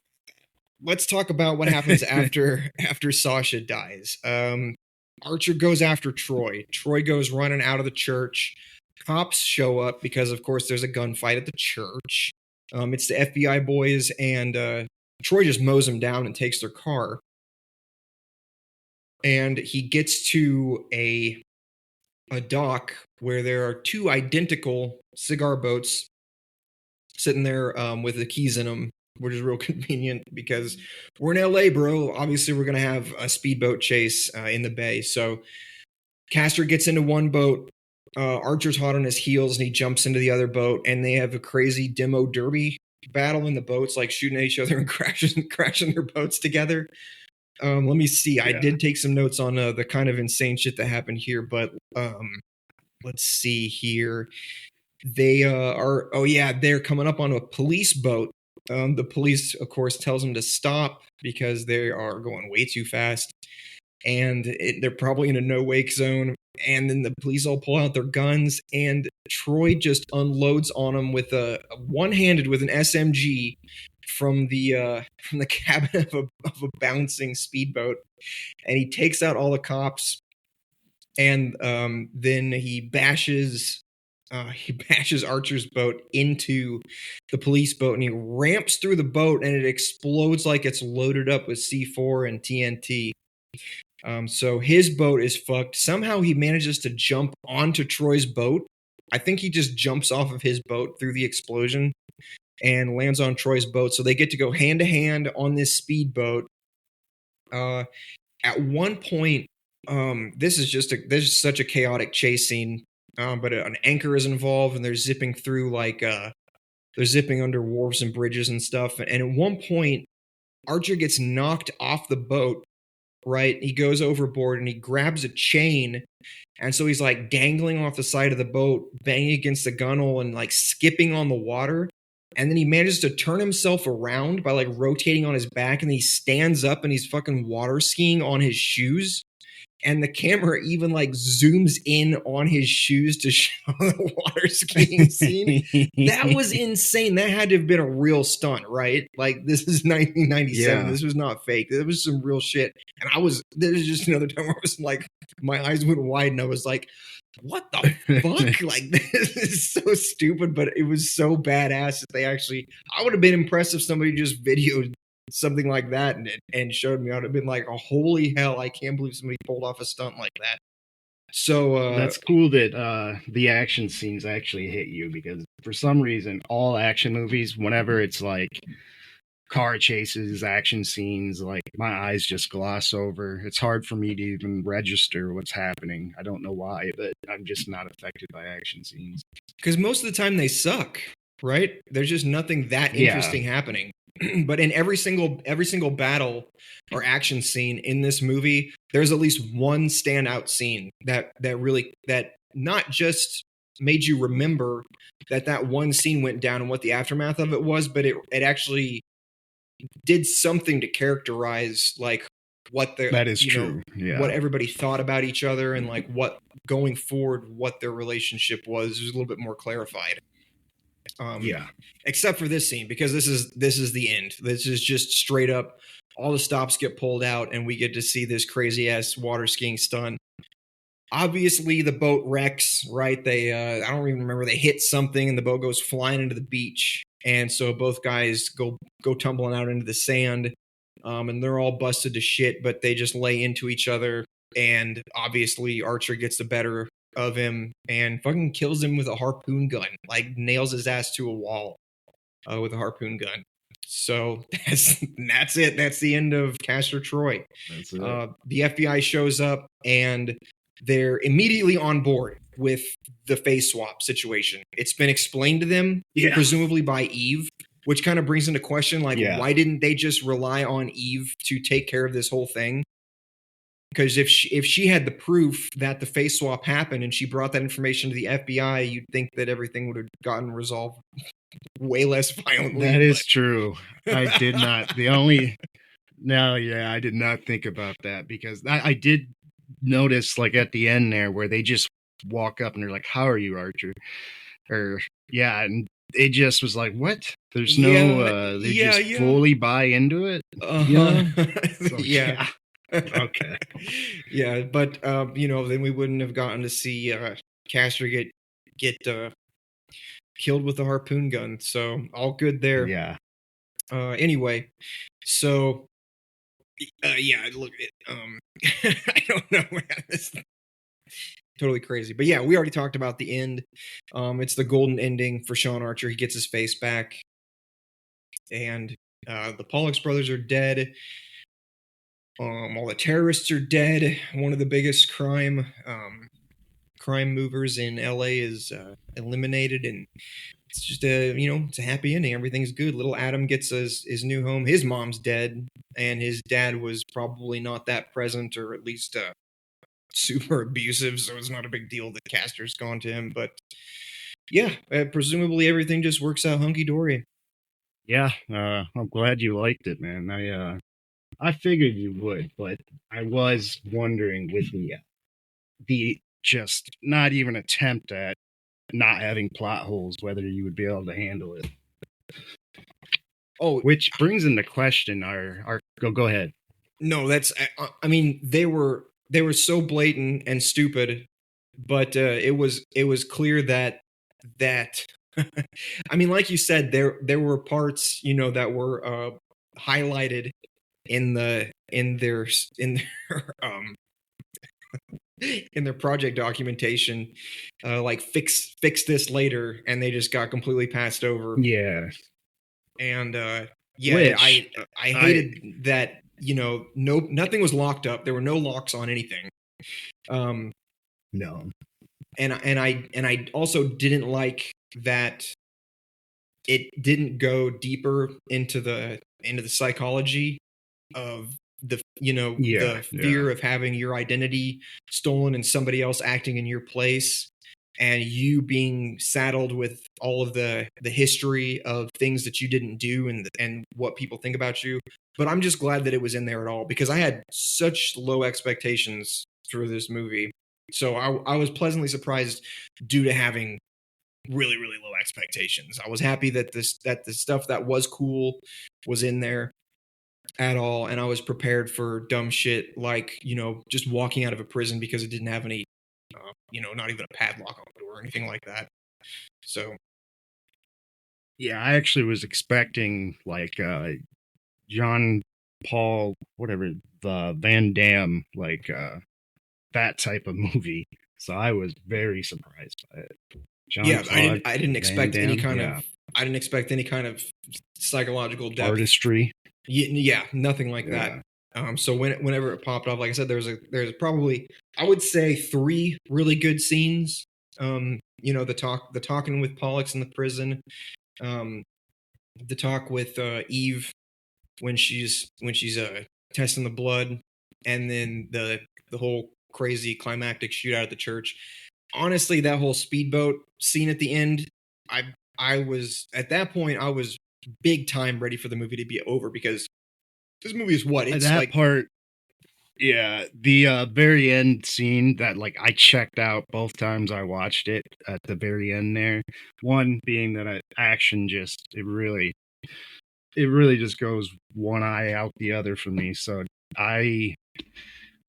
Let's talk about what happens after Sasha dies. Archer goes after Troy. Troy goes running out of the church. Cops show up because, of course, there's a gunfight at the church. It's the FBI boys, and Troy just mows them down and takes their car. And he gets to a dock where there are two identical cigar boats sitting there with the keys in them, which is real convenient because we're in LA, bro. Obviously, we're going to have a speedboat chase in the bay. So Castor gets into one boat. Archer's hot on his heels and he jumps into the other boat, and they have a crazy demo derby battle in the boats, like shooting at each other and crashing their boats together. Let me see. I did take some notes on the kind of insane shit that happened here, but let's see here. They they're coming up on a police boat. The police, of course, tells them to stop because they are going way too fast, and they're probably in a no-wake zone. And then the police all pull out their guns, and Troy just unloads on them with a one-handed with an SMG from the cabin of a bouncing speedboat, and he takes out all the cops. And then he bashes Archer's boat into the police boat, and he ramps through the boat, and it explodes like it's loaded up with C4 and TNT. So his boat is fucked. Somehow he manages to jump onto Troy's boat. I think he just jumps off of his boat through the explosion and lands on Troy's boat. So they get to go hand to hand on this speedboat. At one point, this is such a chaotic chase scene. But an anchor is involved, and they're zipping through they're zipping under wharves and bridges and stuff. And at one point, Archer gets knocked off the boat. Right, he goes overboard and he grabs a chain, and so he's like dangling off the side of the boat, banging against the gunwale and like skipping on the water. And then he manages to turn himself around by like rotating on his back, and he stands up and he's fucking water skiing on his shoes. And the camera even like zooms in on his shoes to show the water skiing scene. That was insane. That had to have been a real stunt, right? Like, this is 1997. Yeah. This was not fake. That was some real shit. And there was just another time where I was like, my eyes went wide and I was like, what the fuck? Like, this is so stupid, but it was so badass that I would have been impressed if somebody just videoed something like that and showed me. I would have been like, oh, holy hell, I can't believe somebody pulled off a stunt like that. So that's cool that the action scenes actually hit you, because for some reason all action movies, whenever it's like car chases, action scenes, like my eyes just gloss over. It's hard for me to even register what's happening. I don't know why, but I'm just not affected by action scenes because most of the time they suck, right? There's just nothing that interesting happening. But in every single battle or action scene in this movie, there's at least one standout scene that not just made you remember that one scene went down and what the aftermath of it was, but it actually did something to characterize like what what everybody thought about each other, and like what going forward, what their relationship was. It was a little bit more clarified. Except for this scene, because this is the end. This is just straight up, all the stops get pulled out and we get to see this crazy ass water skiing stunt. Obviously the boat wrecks, right? They I don't even remember, they hit something and the boat goes flying into the beach, and so both guys go tumbling out into the sand, and they're all busted to shit, but they just lay into each other, and obviously Archer gets the better of him and fucking kills him with a harpoon gun, like nails his ass to a wall with a harpoon gun. So that's it. That's the end of Castor Troy. That's it. The FBI shows up and they're immediately on board with the face swap situation. It's been explained to them, presumably by Eve, which kind of brings into question, like, Yeah. why didn't they just rely on Eve to take care of this whole thing? Because if she had the proof that the face swap happened and she brought that information to the FBI, you'd think that everything would have gotten resolved way less violently. That is true. I did not. I did not think about that, because I did notice, like, at the end there where they just walk up and they're like, "How are you, Archer?" Or and it just was like, what? There's no they just fully buy into it. So, yeah. Okay. Yeah, but then we wouldn't have gotten to see Castor get killed with a harpoon gun. So all good there. Yeah. Anyway, so look, I don't know, man. This is totally crazy. But yeah, we already talked about the end. It's the golden ending for Sean Archer. He gets his face back, and the Pollux brothers are dead. All the terrorists are dead. One of the biggest crime movers in LA is eliminated, and it's just it's a happy ending. Everything's good. Little Adam gets his new home. His mom's dead, and his dad was probably not that present, or at least super abusive, so it's not a big deal that Castor's gone to him. But yeah, presumably everything just works out hunky-dory. Yeah, I'm glad you liked it, man. I figured you would, but I was wondering with the just not even attempt at not having plot holes, whether you would be able to handle it. Oh, which brings into question our go ahead. No, that's I mean, they were so blatant and stupid, but it was clear that I mean, like you said, there were parts, that were highlighted in their in their project documentation, like fix this later, and they just got completely passed over. Yeah. And I hated that, nothing was locked up. There were no locks on anything. No. And I also didn't like that it didn't go deeper into the psychology of the fear of having your identity stolen and somebody else acting in your place, and you being saddled with all of the history of things that you didn't do and what people think about you. But I'm just glad that it was in there at all, because I had such low expectations for this movie. So I was pleasantly surprised due to having really, really low expectations. I was happy that the stuff that was cool was in there at all, and I was prepared for dumb shit like, just walking out of a prison because it didn't have any, not even a padlock on the door or anything like that. So, yeah, I actually was expecting like John Paul, whatever, the Van Damme, like that type of movie. So I was very surprised by it. I didn't expect any kind of I didn't expect any kind of psychological depth. Artistry. Yeah, nothing like that. So whenever it popped off, like I said, there's probably, I would say, 3 really good scenes. The talking with Pollux in the prison, the talk with Eve when she's testing the blood, and then the whole crazy climactic shootout at the church. Honestly, that whole speedboat scene at the end, I was at that point, I was big time ready for the movie to be over, because this movie is what it's that like. Part, yeah, the very end scene that, like, I checked out both times I watched it at the very end there. One being that action just it really just goes one eye out the other for me. So I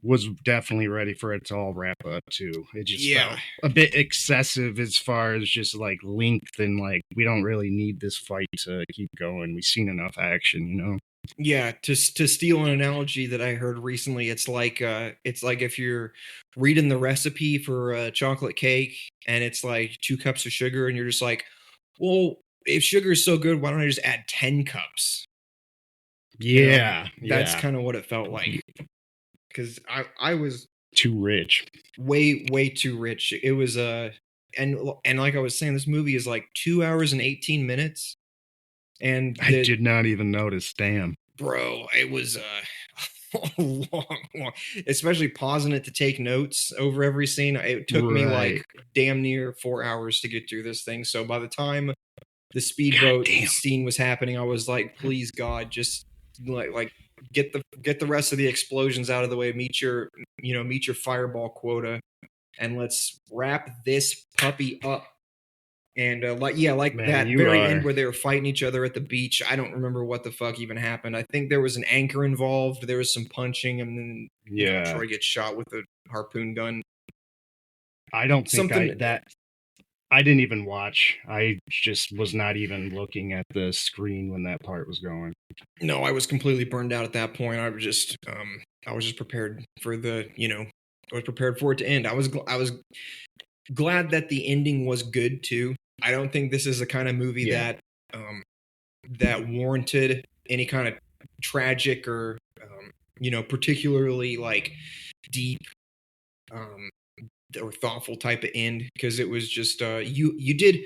was definitely ready for it to all wrap up too. It just felt a bit excessive as far as just like length, and like we don't really need this fight to keep going. We've seen enough action, Yeah, to steal an analogy that I heard recently, it's like if you're reading the recipe for a chocolate cake and it's like 2 cups of sugar, and you're just like, well, if sugar is so good, why don't I just add 10 cups? Yeah, that's kind of what it felt like. Because I was too rich, way too rich. It was and like I was saying, this movie is like 2 hours and 18 minutes, And I did not even notice. Damn. bro, it was long, especially pausing it to take notes over every scene. It took me like damn near 4 hours to get through this thing. So by the time the speedboat scene was happening, I was like, please God, just like get the rest of the explosions out of the way, meet your fireball quota, and let's wrap this puppy up. And Man, that very end where they were fighting each other at the beach. I don't remember what the fuck even happened. I think there was an anchor involved. There was some punching, and then Troy gets shot with a harpoon gun. I don't think I didn't even watch. I just was not even looking at the screen when that part was going. No, I was completely burned out at that point. I was just prepared for I was prepared for it to end. I was glad that the ending was good too. I don't think this is the kind of movie that warranted any kind of tragic or particularly like deep or thoughtful type of end, because it was just you did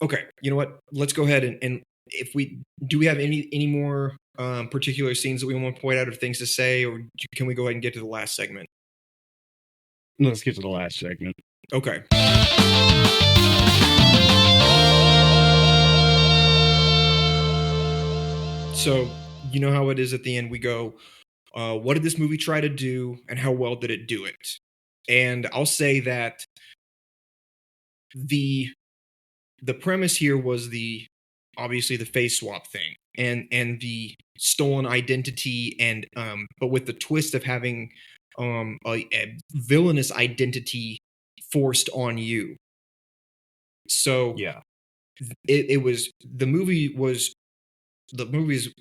okay. You know what? Let's go ahead and if we have any more particular scenes that we want to point out or things to say, or can we go ahead and get to the last segment? Let's get to the last segment. Okay. So, you know how it is at the end. We go, what did this movie try to do, and how well did it do it? And I'll say that the premise here was obviously the face swap thing, and the stolen identity, and but with the twist of having a villainous identity forced on you. So yeah, it was the movie's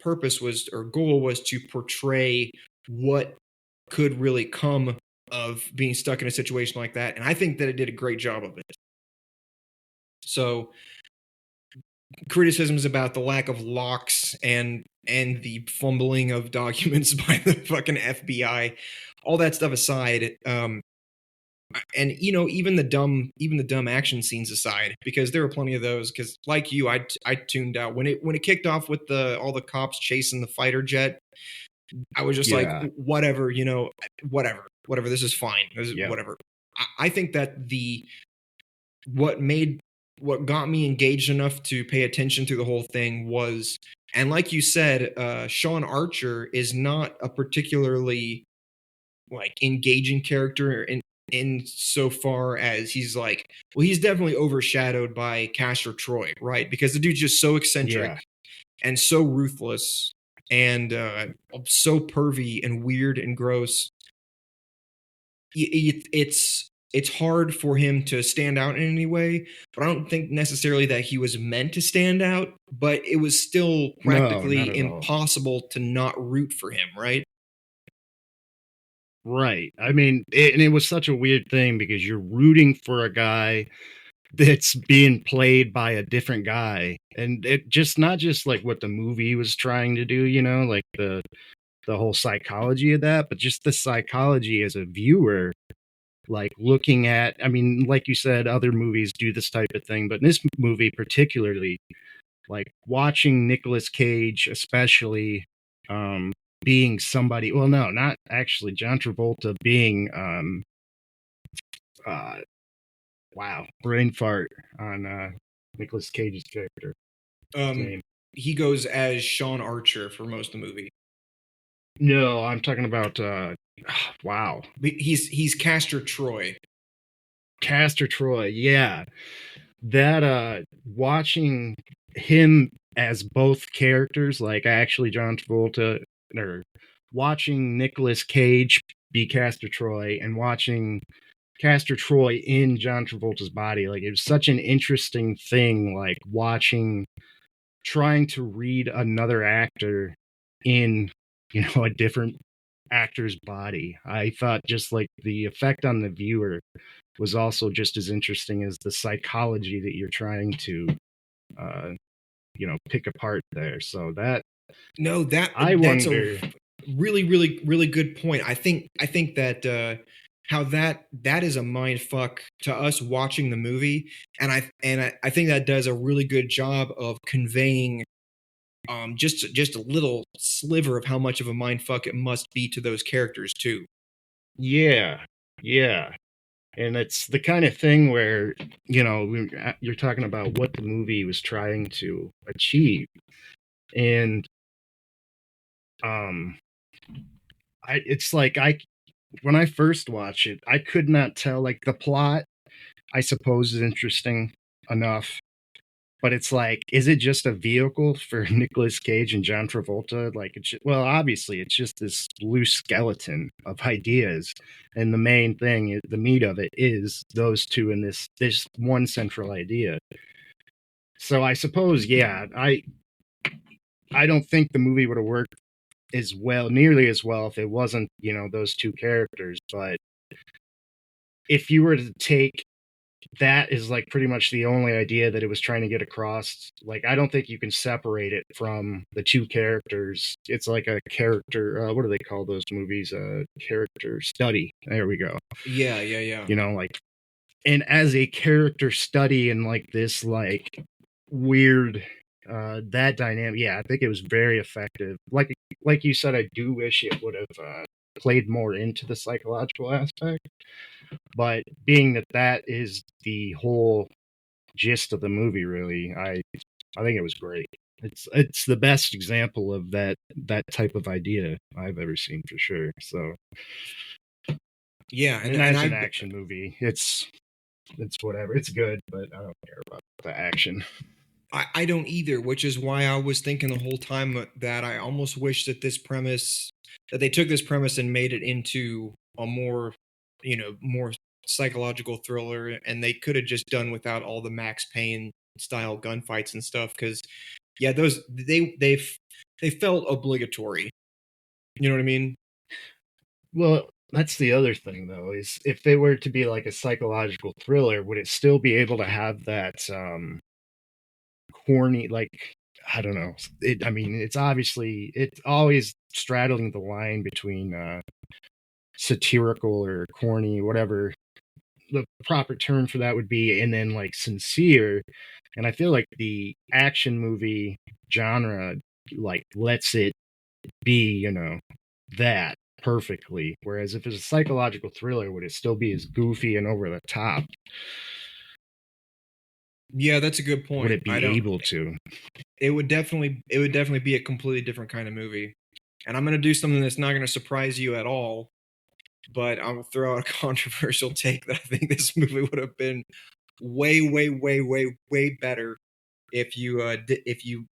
purpose was, or goal was, to portray what could really come of being stuck in a situation like that. And I think that it did a great job of it. So criticisms about the lack of locks and the fumbling of documents by the fucking FBI, all that stuff aside, and even the dumb action scenes aside, because there were plenty of those, because like you, I tuned out when it kicked off with all the cops chasing the fighter jet. I was just like, whatever, whatever, this is fine. Whatever. I think that what got me engaged enough to pay attention through the whole thing was, and like you said, Sean Archer is not a particularly like engaging character in so far as he's like, well, he's definitely overshadowed by Castor Troy, right? Because the dude's just so eccentric and so ruthless and so pervy and weird and gross. It's hard for him to stand out in any way, but I don't think necessarily that he was meant to stand out, but it was still practically impossible to not root for him, right? Right. I mean, it was such a weird thing, because you're rooting for a guy that's being played by a different guy, and it just not just like what the movie was trying to do, like the whole psychology of that, but just the psychology as a viewer, like looking at, I mean, like you said, other movies do this type of thing, but in this movie particularly, like watching Nicolas Cage, especially, being somebody, well, no, not actually John Travolta being, wow, brain fart on Nicolas Cage's character. He goes as Sean Archer for most of the movie. No, I'm talking about wow. He's Castor Troy. Castor Troy, yeah. That watching him as both characters, like actually John Travolta, or watching Nicolas Cage be Castor Troy and watching Castor Troy in John Travolta's body, like it was such an interesting thing, like trying to read another actor in, a different actor's body. I thought just like the effect on the viewer was also just as interesting as the psychology that you're trying to pick apart there. So that's a really, really, really good point. I think that how that is a mind fuck to us watching the movie, and I think that does a really good job of conveying just a little sliver of how much of a mind fuck it must be to those characters too. Yeah, yeah. And it's the kind of thing where, you're talking about what the movie was trying to achieve. And um it's like when I first watched it, I could not tell, like, the plot, I suppose, is interesting enough. But it's like, is it just a vehicle for Nicolas Cage and John Travolta? Like, well, obviously, it's just this loose skeleton of ideas, and the main thing, the meat of it, is those two and this one central idea. So I suppose, yeah, I don't think the movie would have worked nearly as well, if it wasn't, those two characters. But if you were to take that is like pretty much the only idea that it was trying to get across, like, I don't think you can separate it from the two characters. It's like a character, what do they call those movies? Character study. There we go. Yeah. Like, and as a character study and like this, like, weird, that dynamic, yeah, I think it was very effective. Like you said, I do wish it would have played more into the psychological aspect. But being that is the whole gist of the movie, really, I think it was great. It's the best example of that type of idea I've ever seen, for sure. So yeah, and as an action movie, it's whatever. It's good, but I don't care about the action. I don't either, which is why I was thinking the whole time that I almost wish that that they took this premise and made it into a more psychological thriller, and they could have just done without all the Max Payne style gunfights and stuff. Because yeah, those they felt obligatory. You know what I mean? Well, that's the other thing, though, is if they were to be like a psychological thriller, would it still be able to have that corny, like, I don't know. I mean, it's always straddling the line between satirical or corny, whatever the proper term for that would be, and then like sincere. And I feel like the action movie genre like lets it be, that perfectly. Whereas if it's a psychological thriller, would it still be as goofy and over the top? Yeah, that's a good point. Would it be able to? It would definitely be a completely different kind of movie. And I'm going to do something that's not going to surprise you at all, but I'll throw out a controversial take that I think this movie would have been way, way, way, way, way better if you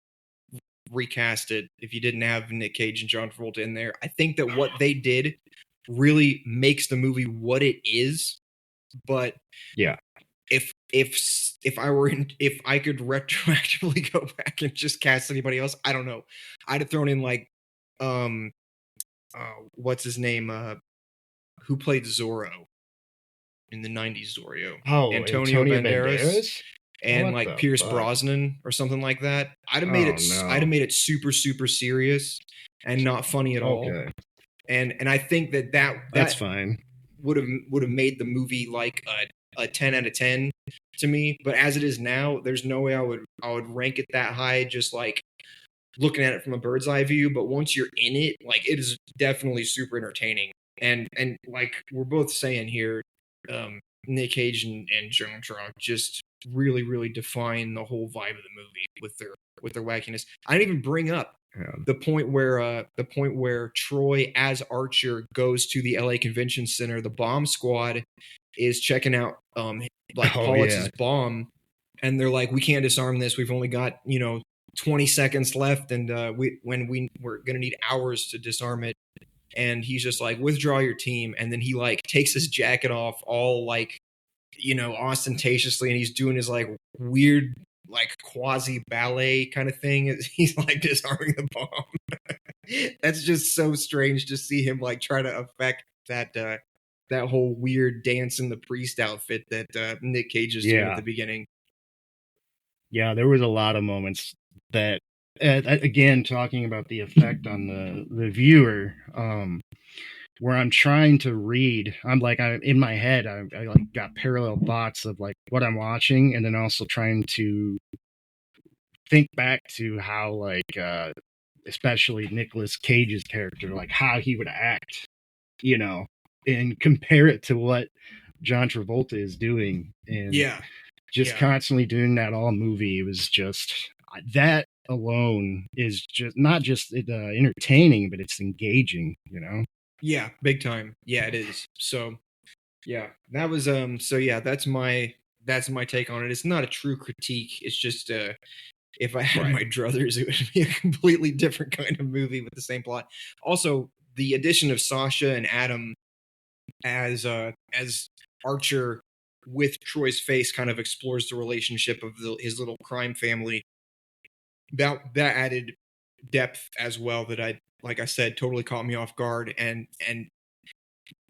recast it, if you didn't have Nick Cage and John Travolta in there. I think that what they did really makes the movie what it is. But yeah, if I could retroactively go back and just cast anybody else, I don't know. I'd have thrown in like what's his name? Who played Zorro in the 90s Zorro? Oh, Antonio Banderas? And what like Pierce Brosnan or something like that. I'd have made made it super, super serious and not funny at all. And I think that's fine. Would have made the movie like a 10 out of 10 to me. But as it is now, there's no way I would rank it that high, just like looking at it from a bird's eye view. But once you're in it, like, it is definitely super entertaining. And like we're both saying here, Nick Cage and John Travolta just really, really define the whole vibe of the movie with their wackiness. I didn't even bring up the point where Troy as Archer goes to the LA Convention Center. The bomb squad is checking out Pollock's bomb, and they're like, "We can't disarm this. We've only got 20 seconds left, and we're gonna need hours to disarm it." And he's just like, "Withdraw your team," and then he like takes his jacket off, all like ostentatiously, and he's doing his like weird like quasi ballet kind of thing. He's like disarming the bomb. That's just so strange to see him like try to affect that whole weird dance in the priest outfit that Nick Cage is doing at the beginning. Yeah, there was a lot of moments that, again, talking about the effect on the viewer, where I'm trying to read, I'm in my head, I like got parallel thoughts of like what I'm watching, and then also trying to think back to how, like, especially Nicolas Cage's character, like how he would act, you know, and compare it to what John Travolta is doing, and Yeah. just constantly doing that all movie. It was just that alone is just not just entertaining, but it's engaging, you know? Yeah, big time. Yeah, it is. So yeah, that was so yeah, that's my take on it. It's not a true critique. It's just if I had my druthers, it would be a completely different kind of movie with the same plot. Also, the addition of Sasha and Adam as Archer with Troy's face kind of explores the relationship of his little crime family. That added depth as well that like I said, totally caught me off guard and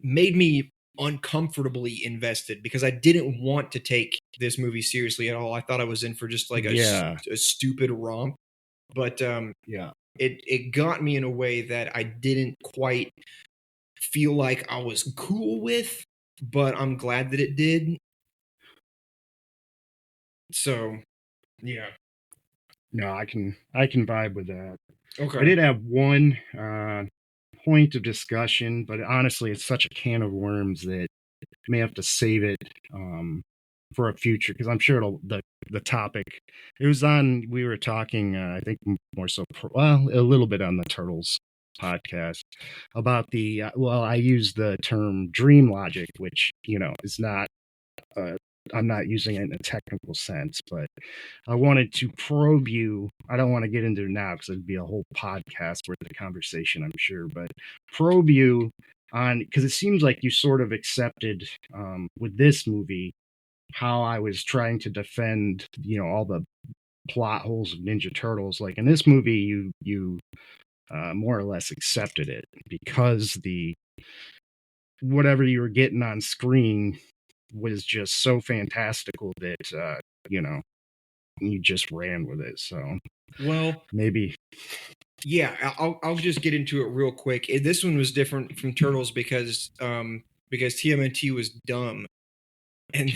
made me uncomfortably invested because I didn't want to take this movie seriously at all. I thought I was in for just like a stupid romp, but it got me in a way that I didn't quite feel like I was cool with, but I'm glad that it did. So, yeah. No, I can vibe with that. Okay. I did have one point of discussion, but honestly, it's such a can of worms that I may have to save it for a future, because I'm sure the topic it was on. We were talking, I think more so, a little bit on the Turtles podcast about the I use the term dream logic, which is not. I'm not using it in a technical sense, but I wanted to probe you. I don't want to get into it now because it'd be a whole podcast worth of conversation, I'm sure, but probe you on, because it seems like you sort of accepted with this movie how I was trying to defend, all the plot holes of Ninja Turtles. Like in this movie, you more or less accepted it because whatever you were getting on screen was just so fantastical that you just ran with it. So maybe I'll just get into it real quick. This one was different from Turtles because TMNT was dumb. And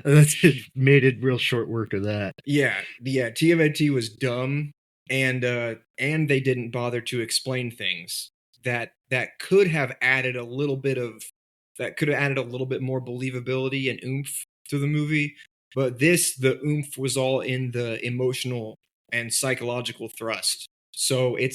that's made it real short work of that. Yeah, TMNT was dumb, and they didn't bother to explain things that could have added a little bit more believability and oomph to the movie. But the oomph was all in the emotional and psychological thrust. So it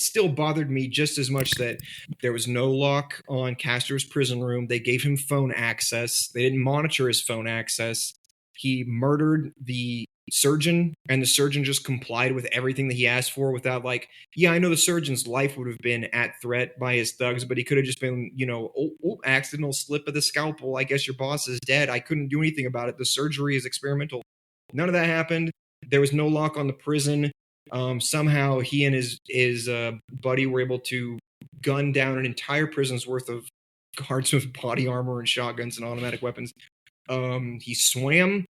still bothered me just as much that there was no lock on Castor's prison room. They gave him phone access. They didn't monitor his phone access. He murdered the surgeon, and the surgeon just complied with everything that he asked for without I know the surgeon's life would have been at threat by his thugs, but he could have just been, accidental slip of the scalpel. I guess your boss is dead. I couldn't do anything about it. The surgery is experimental. None of that happened. There was no lock on the prison. Somehow he and his buddy were able to gun down an entire prison's worth of guards with body armor and shotguns and automatic weapons. He swam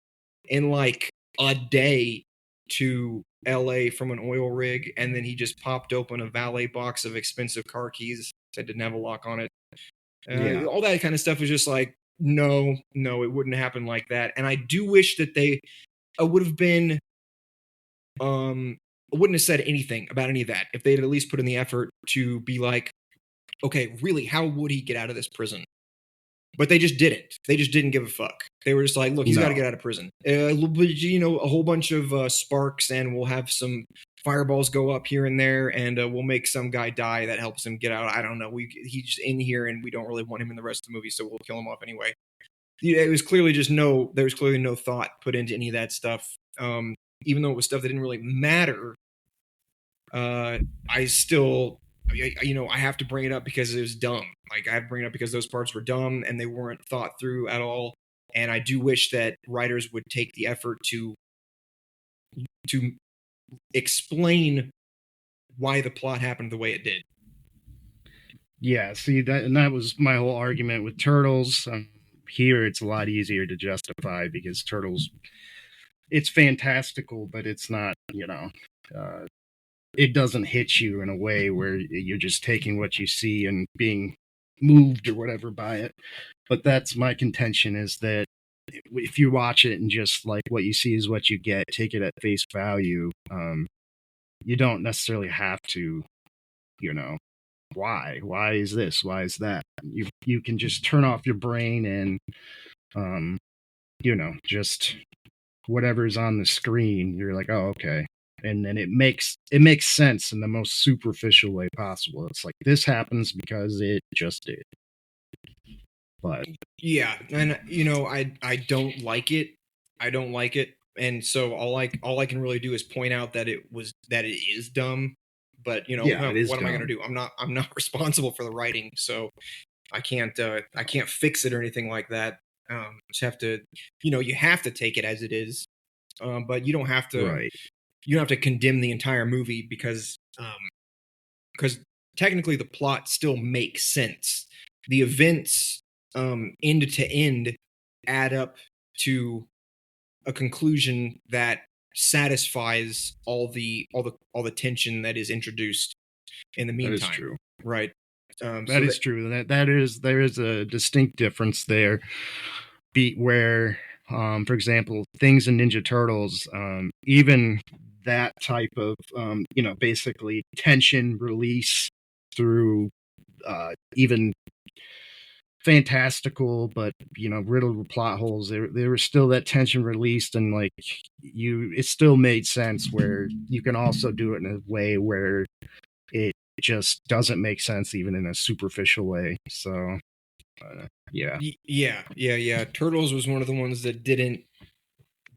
in like a day to LA from an oil rig, and then he just popped open a valet box of expensive car keys that didn't have a lock on it. All that kind of stuff was just like, no, it wouldn't happen like that. And I do wish that they would have been I wouldn't have said anything about any of that if they'd at least put in the effort to be like, okay, really, how would he get out of this prison? But they just didn't. They just didn't give a fuck. They were just like, look, he's got to get out of prison. A whole bunch of sparks, and we'll have some fireballs go up here and there, and we'll make some guy die that helps him get out. I don't know. He's just in here, and we don't really want him in the rest of the movie, so we'll kill him off anyway. It was clearly there was clearly no thought put into any of that stuff. Even though it was stuff that didn't really matter, I still, I have to bring it up because it was dumb. Like, I have to bring it up because those parts were dumb and they weren't thought through at all. And I do wish that writers would take the effort to explain why the plot happened the way it did. Yeah, see, that was my whole argument with Turtles. Here, it's a lot easier to justify because Turtles, it's fantastical, but it's not, it doesn't hit you in a way where you're just taking what you see and being moved or whatever by it. But that's my contention, is that if you watch it and just like what you see is what you get, take it at face value. You don't necessarily have to, why is this? Why is that? You can just turn off your brain and, just whatever's on the screen, you're like, oh, okay. And then it makes sense in the most superficial way possible. It's like this happens because it just did. But yeah, and I don't like it. I don't like it, and so all I can really do is point out that it is dumb. But it is what am I dumb. going to do? I'm not responsible for the writing, so I can't fix it or anything like that. Just have to, you have to take it as it is, but you don't have to. Right. You don't have to condemn the entire movie because technically the plot still makes sense. The events end to end add up to a conclusion that satisfies all the tension that is introduced in the meantime. That is true. Right. That is true. There is a distinct difference there. Where, for example, things in Ninja Turtles, even that type of, basically tension release through even fantastical, but riddled with plot holes. There was still that tension released, and like it still made sense. Where you can also do it in a way where it just doesn't make sense, even in a superficial way. So, yeah. Turtles was one of the ones that didn't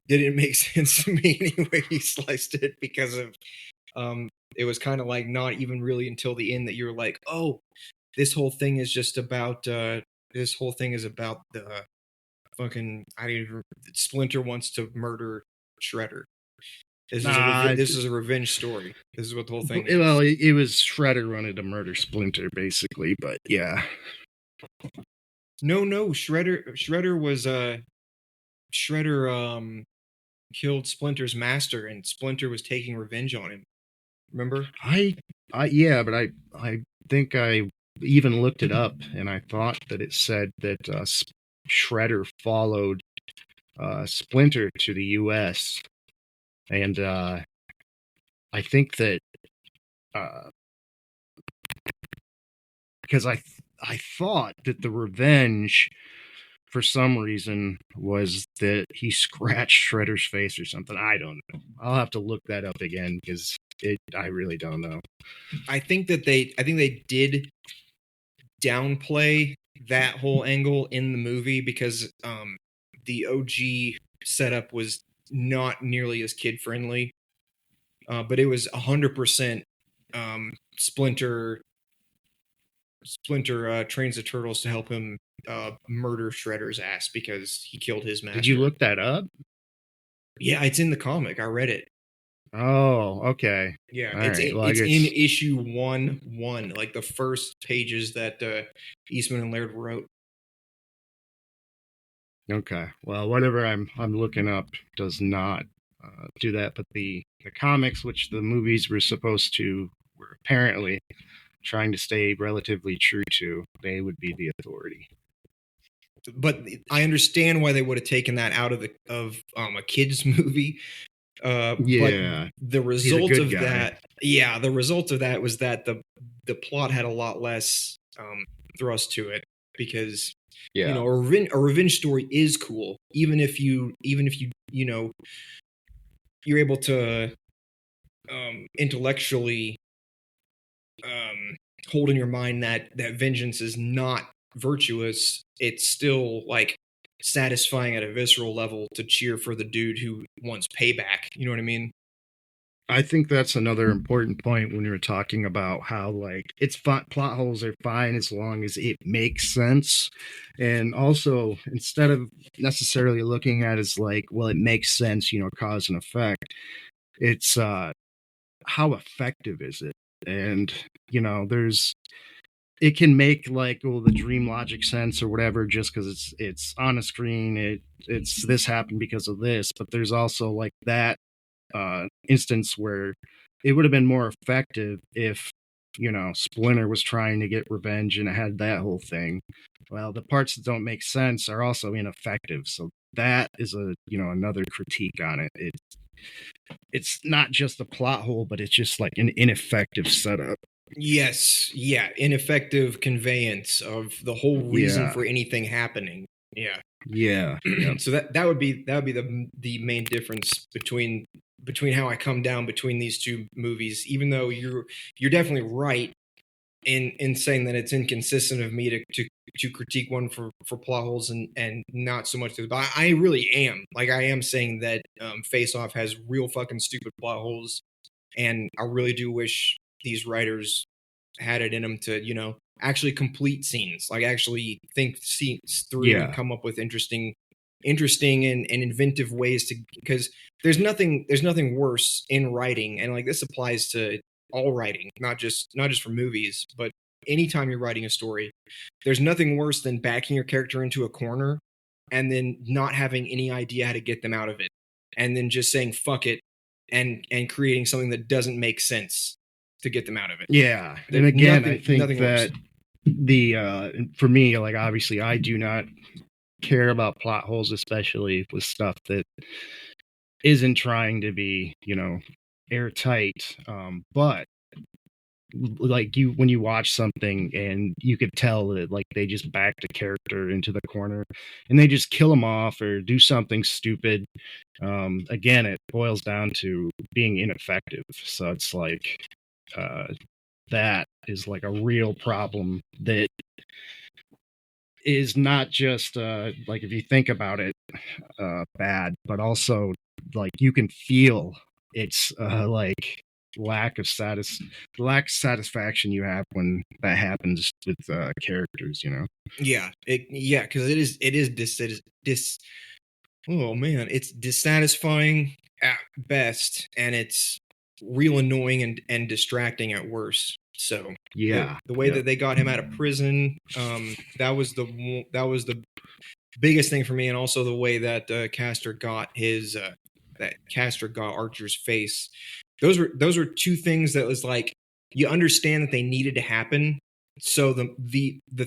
make sense to me anyway. You sliced it because of it was kind of like not even really until the end that you were like, oh, this whole thing is just about this whole thing is about the fucking Splinter wants to murder Shredder. This is a revenge story. This is what the whole thing is. Well, it was Shredder wanted to murder Splinter, basically, but yeah. No, Shredder was Shredder killed Splinter's master, and Splinter was taking revenge on him. Remember? Yeah, but I think I even looked it up, and I thought that it said that Shredder followed Splinter to the U.S. and I think that because I thought that the revenge, for some reason, was that he scratched Shredder's face or something. I don't know. I'll have to look that up again because I really don't know. I think they did downplay that whole angle in the movie because the OG setup was not nearly as kid friendly, but it was 100% Splinter trains the turtles to help him murder Shredder's ass because he killed his master. Did you look that up? Yeah, it's in the comic. I read it. Oh, okay. Yeah, it's in issue 1/1, like the first pages that Eastman and Laird wrote. Okay, well, whatever I'm looking up does not do that, but the comics, which the movies were apparently trying to stay relatively true to, they would be the authority. But I understand why they would have taken that out of a kids movie. Yeah, but the result of that, the result of that was that the plot had a lot less thrust to it because a revenge story is cool, even if you you're able to intellectually hold in your mind that vengeance is not virtuous. It's still like satisfying at a visceral level to cheer for the dude who wants payback. You know what I mean? I think that's another important point when you're talking about how like it's fun, plot holes are fine as long as it makes sense. And also, instead of necessarily looking at it as like, well, it makes sense, cause and effect, it's how effective is it? And it can make like, the dream logic sense or whatever just because it's on a screen. It's this happened because of this, but there's also like that instance where it would have been more effective if Splinter was trying to get revenge and it had that whole thing. Well, the parts that don't make sense are also ineffective, so that is another critique on it. It's not just a plot hole, but it's just like an ineffective setup. Yes, yeah, ineffective conveyance of the whole reason for anything happening. Yeah. Yeah. So that would be the main difference between how I come down between these two movies. Even though you're definitely right in saying that it's inconsistent of me to critique one for plot holes and not so much. But I really am saying that Face Off has real fucking stupid plot holes, and I really do wish these writers had it in them to actually complete scenes, like actually think scenes through and come up with interesting and inventive ways to, because there's nothing worse in writing, and like this applies to all writing, not just for movies, but anytime you're writing a story, there's nothing worse than backing your character into a corner and then not having any idea how to get them out of it, and then just saying fuck it and creating something that doesn't make sense to get them out of it. Yeah. And again, I think that for me, like, obviously I do not care about plot holes, especially with stuff that isn't trying to be, airtight. But like when you watch something and you could tell that like they just backed a character into the corner and they just kill him off or do something stupid. Again, it boils down to being ineffective. So it's like, that is like a real problem that is not just like, if you think about it, bad, but also like you can feel it's like lack of satisfaction you have when that happens with characters, Yeah, because oh man, it's dissatisfying at best, and it's real annoying and distracting at worst. So yeah, the way that they got him out of prison, that was the biggest thing for me, and also the way that Castor got Archer's face. Those were two things that was like, you understand that they needed to happen. So the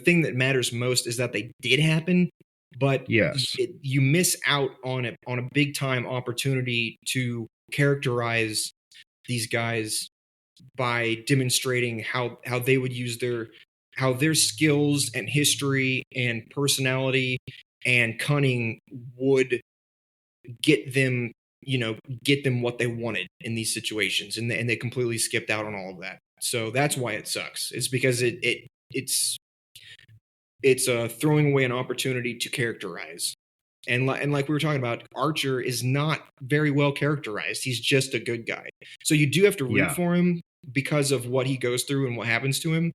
thing that matters most is that they did happen, but yes, you miss out on a big time opportunity to characterize these guys by demonstrating how they would use their skills and history and personality and cunning would get them what they wanted in these situations, and they completely skipped out on all of that. So that's why it sucks. It's because it's throwing away an opportunity to characterize. And like we were talking about, Archer is not very well characterized. He's just a good guy. So you do have to root for him because of what he goes through and what happens to him,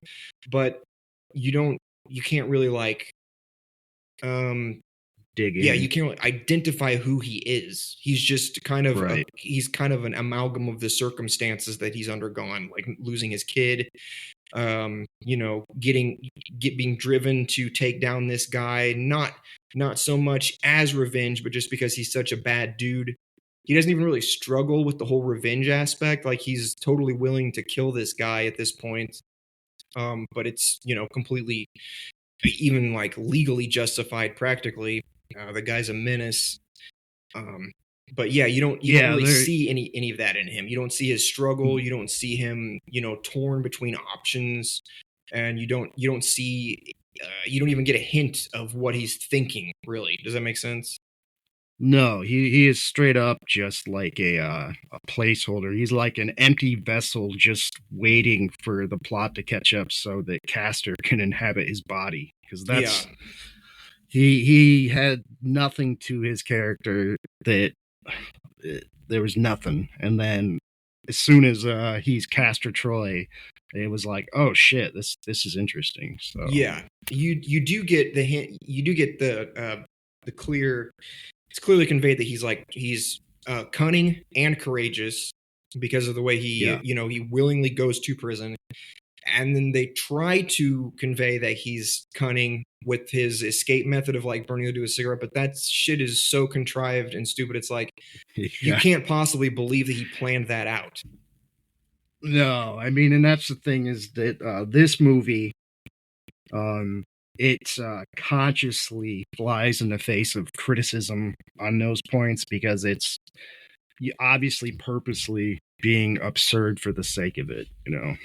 but you can't really like dig in. Yeah, you can't really identify who he is. He's just kind of he's kind of an amalgam of the circumstances that he's undergone, like losing his kid, being driven to take down this guy, not so much as revenge, but just because he's such a bad dude. He doesn't even really struggle with the whole revenge aspect. Like, he's totally willing to kill this guy at this point. But it's, completely, even like legally justified practically. The guy's a menace. But yeah, you don't really see any of that in him. You don't see his struggle. You don't see him, torn between options, and you don't even get a hint of what he's thinking, really. Does that make sense? No, he is straight up just like a placeholder. He's like an empty vessel just waiting for the plot to catch up so that Castor can inhabit his body. Because that's... Yeah. He had nothing to his character, that there was nothing. And then as soon as he's Castor Troy, it was like, oh shit, this is interesting. So yeah, you do get the hint. You do get the clear. It's clearly conveyed that he's cunning and courageous because of the way he he willingly goes to prison. And then they try to convey that he's cunning with his escape method of like burning into a cigarette, but that shit is so contrived and stupid. It's like, you can't possibly believe that he planned that out. No, I mean, and that's the thing, is that this movie, it consciously flies in the face of criticism on those points because it's obviously purposely being absurd for the sake of it, you know.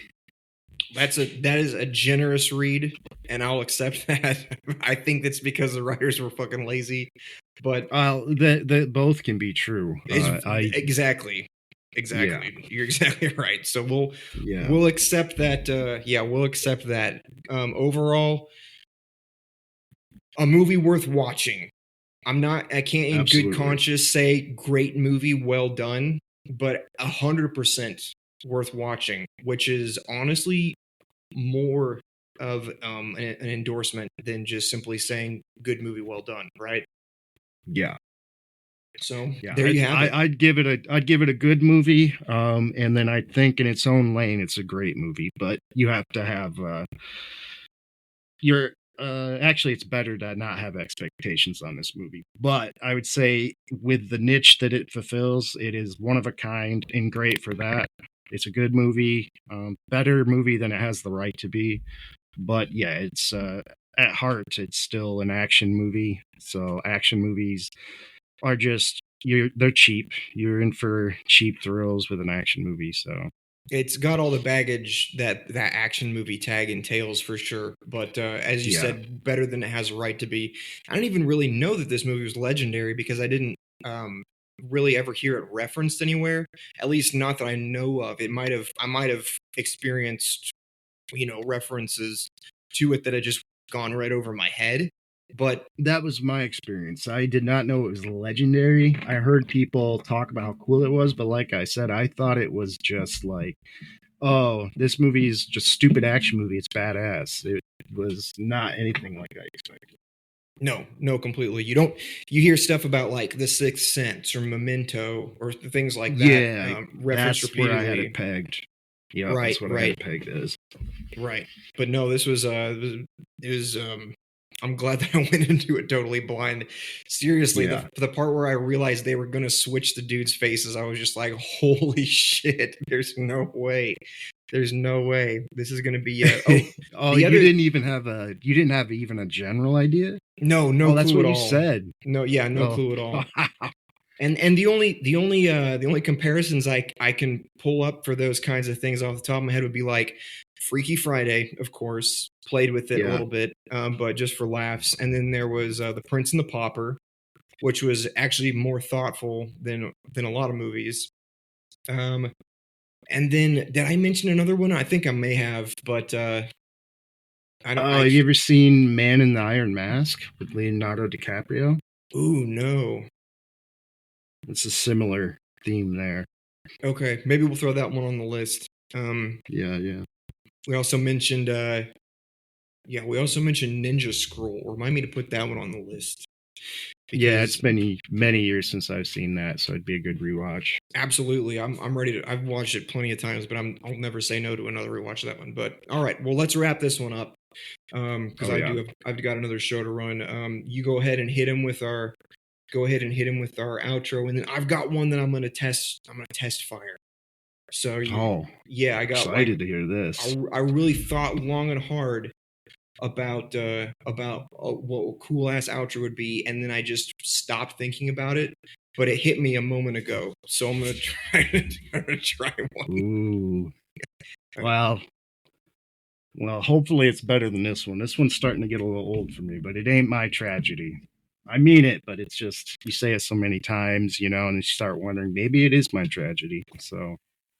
That is a generous read, and I'll accept that. I think that's because the writers were fucking lazy, but the both can be true. Exactly. Yeah. You're exactly right. So we'll accept that. We'll accept that. Overall, a movie worth watching. I can't in Absolutely. good conscience say great movie, well done, but 100% worth watching, which is honestly more of an endorsement than just simply saying good movie, well done, right? Yeah. So there you have it. I'd give it a good movie, and then I think in its own lane it's a great movie. But you have to have actually it's better to not have expectations on this movie. But I would say with the niche that it fulfills, it is one of a kind and great for that. It's a good movie, better movie than it has the right to be. But yeah, it's at heart it's still an action movie. So action movies are just they're cheap. You're in for cheap thrills with an action movie. So it's got all the baggage that action movie tag entails for sure. But as you said, better than it has a right to be. I don't even really know that this movie was legendary because I didn't really ever hear it referenced anywhere. At least not that I know of. I might have experienced, references to it that had just gone right over my head. But that was my experience. I did not know it was legendary. I heard people talk about how cool it was, but like I said, I thought it was just like, oh, this movie is just stupid action movie. It's badass. It was not anything like I expected. No, completely. You hear stuff about like The Sixth Sense or Memento or things like that. Yeah, that's where I had it pegged. Yeah, right, that's what I had it pegged as. Right, but no, this was I'm glad that I went into it totally blind. Seriously, the part where I realized they were going to switch the dudes' faces, I was just like, "Holy shit! There's no way. There's no way this is going to be." You didn't have even a general idea. No, clue that's what at you all. said. No, no clue at all. And the only comparisons I can pull up for those kinds of things off the top of my head would be like Freaky Friday, of course, played with it a little bit, but just for laughs. And then there was The Prince and the Pauper, which was actually more thoughtful than a lot of movies. And then did I mention another one? I think I may have, but I don't. Have you ever seen Man in the Iron Mask with Leonardo DiCaprio? Ooh, no. It's a similar theme there. Okay, maybe we'll throw that one on the list. Yeah. We also mentioned Ninja Scroll. Remind me to put that one on the list. Yeah, it's been many years since I've seen that, so it'd be a good rewatch. Absolutely, I'm ready to. I've watched it plenty of times, but I'll never say no to another rewatch of that one. But all right, well, let's wrap this one up because I've got another show to run. You go ahead and hit him with our outro, and then I've got one that I'm gonna test fire. So I got excited to hear this. I really thought long and hard about what a cool ass outro would be, and then I just stopped thinking about it. But it hit me a moment ago, so I'm gonna try one. Ooh. Well, hopefully it's better than this one. This one's starting to get a little old for me, but it ain't my tragedy. I mean it, but it's just you say it so many times, and you start wondering maybe it is my tragedy. So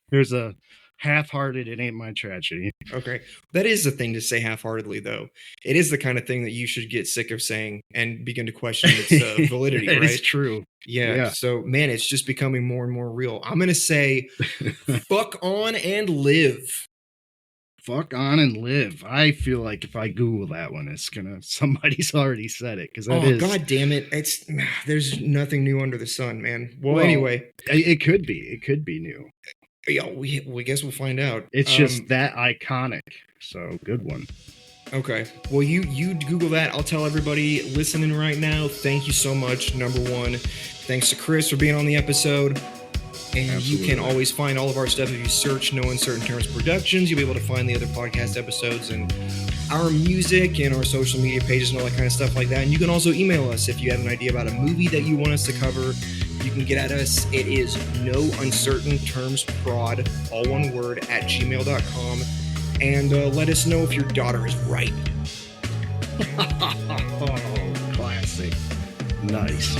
there's a half-hearted, it ain't my tragedy. Okay. That is the thing to say half-heartedly, though. It is the kind of thing that you should get sick of saying and begin to question its validity, right? It's true. Yeah. So, man, it's just becoming more and more real. I'm going to say, fuck on and live. Fuck on and live. I feel like if I Google that one, somebody's already said it. God damn it. There's nothing new under the sun, man. Well, anyway. It could be new. Yeah, we guess we'll find out. It's just that iconic. So good one. Okay. Well, you Google that. I'll tell everybody listening right now. Thank you so much. Number one, thanks to Chris for being on the episode. And Absolutely. you can always find all of our stuff if you search No Uncertain Terms Productions. You'll be able to find the other podcast episodes and our music and our social media pages and all that kind of stuff like that. And you can also email us if you have an idea about a movie that you want us to cover. You can get at us. It is nouncertaintermsprod, all one word, at gmail.com. And let us know if your daughter is right. Oh, classic. Nice.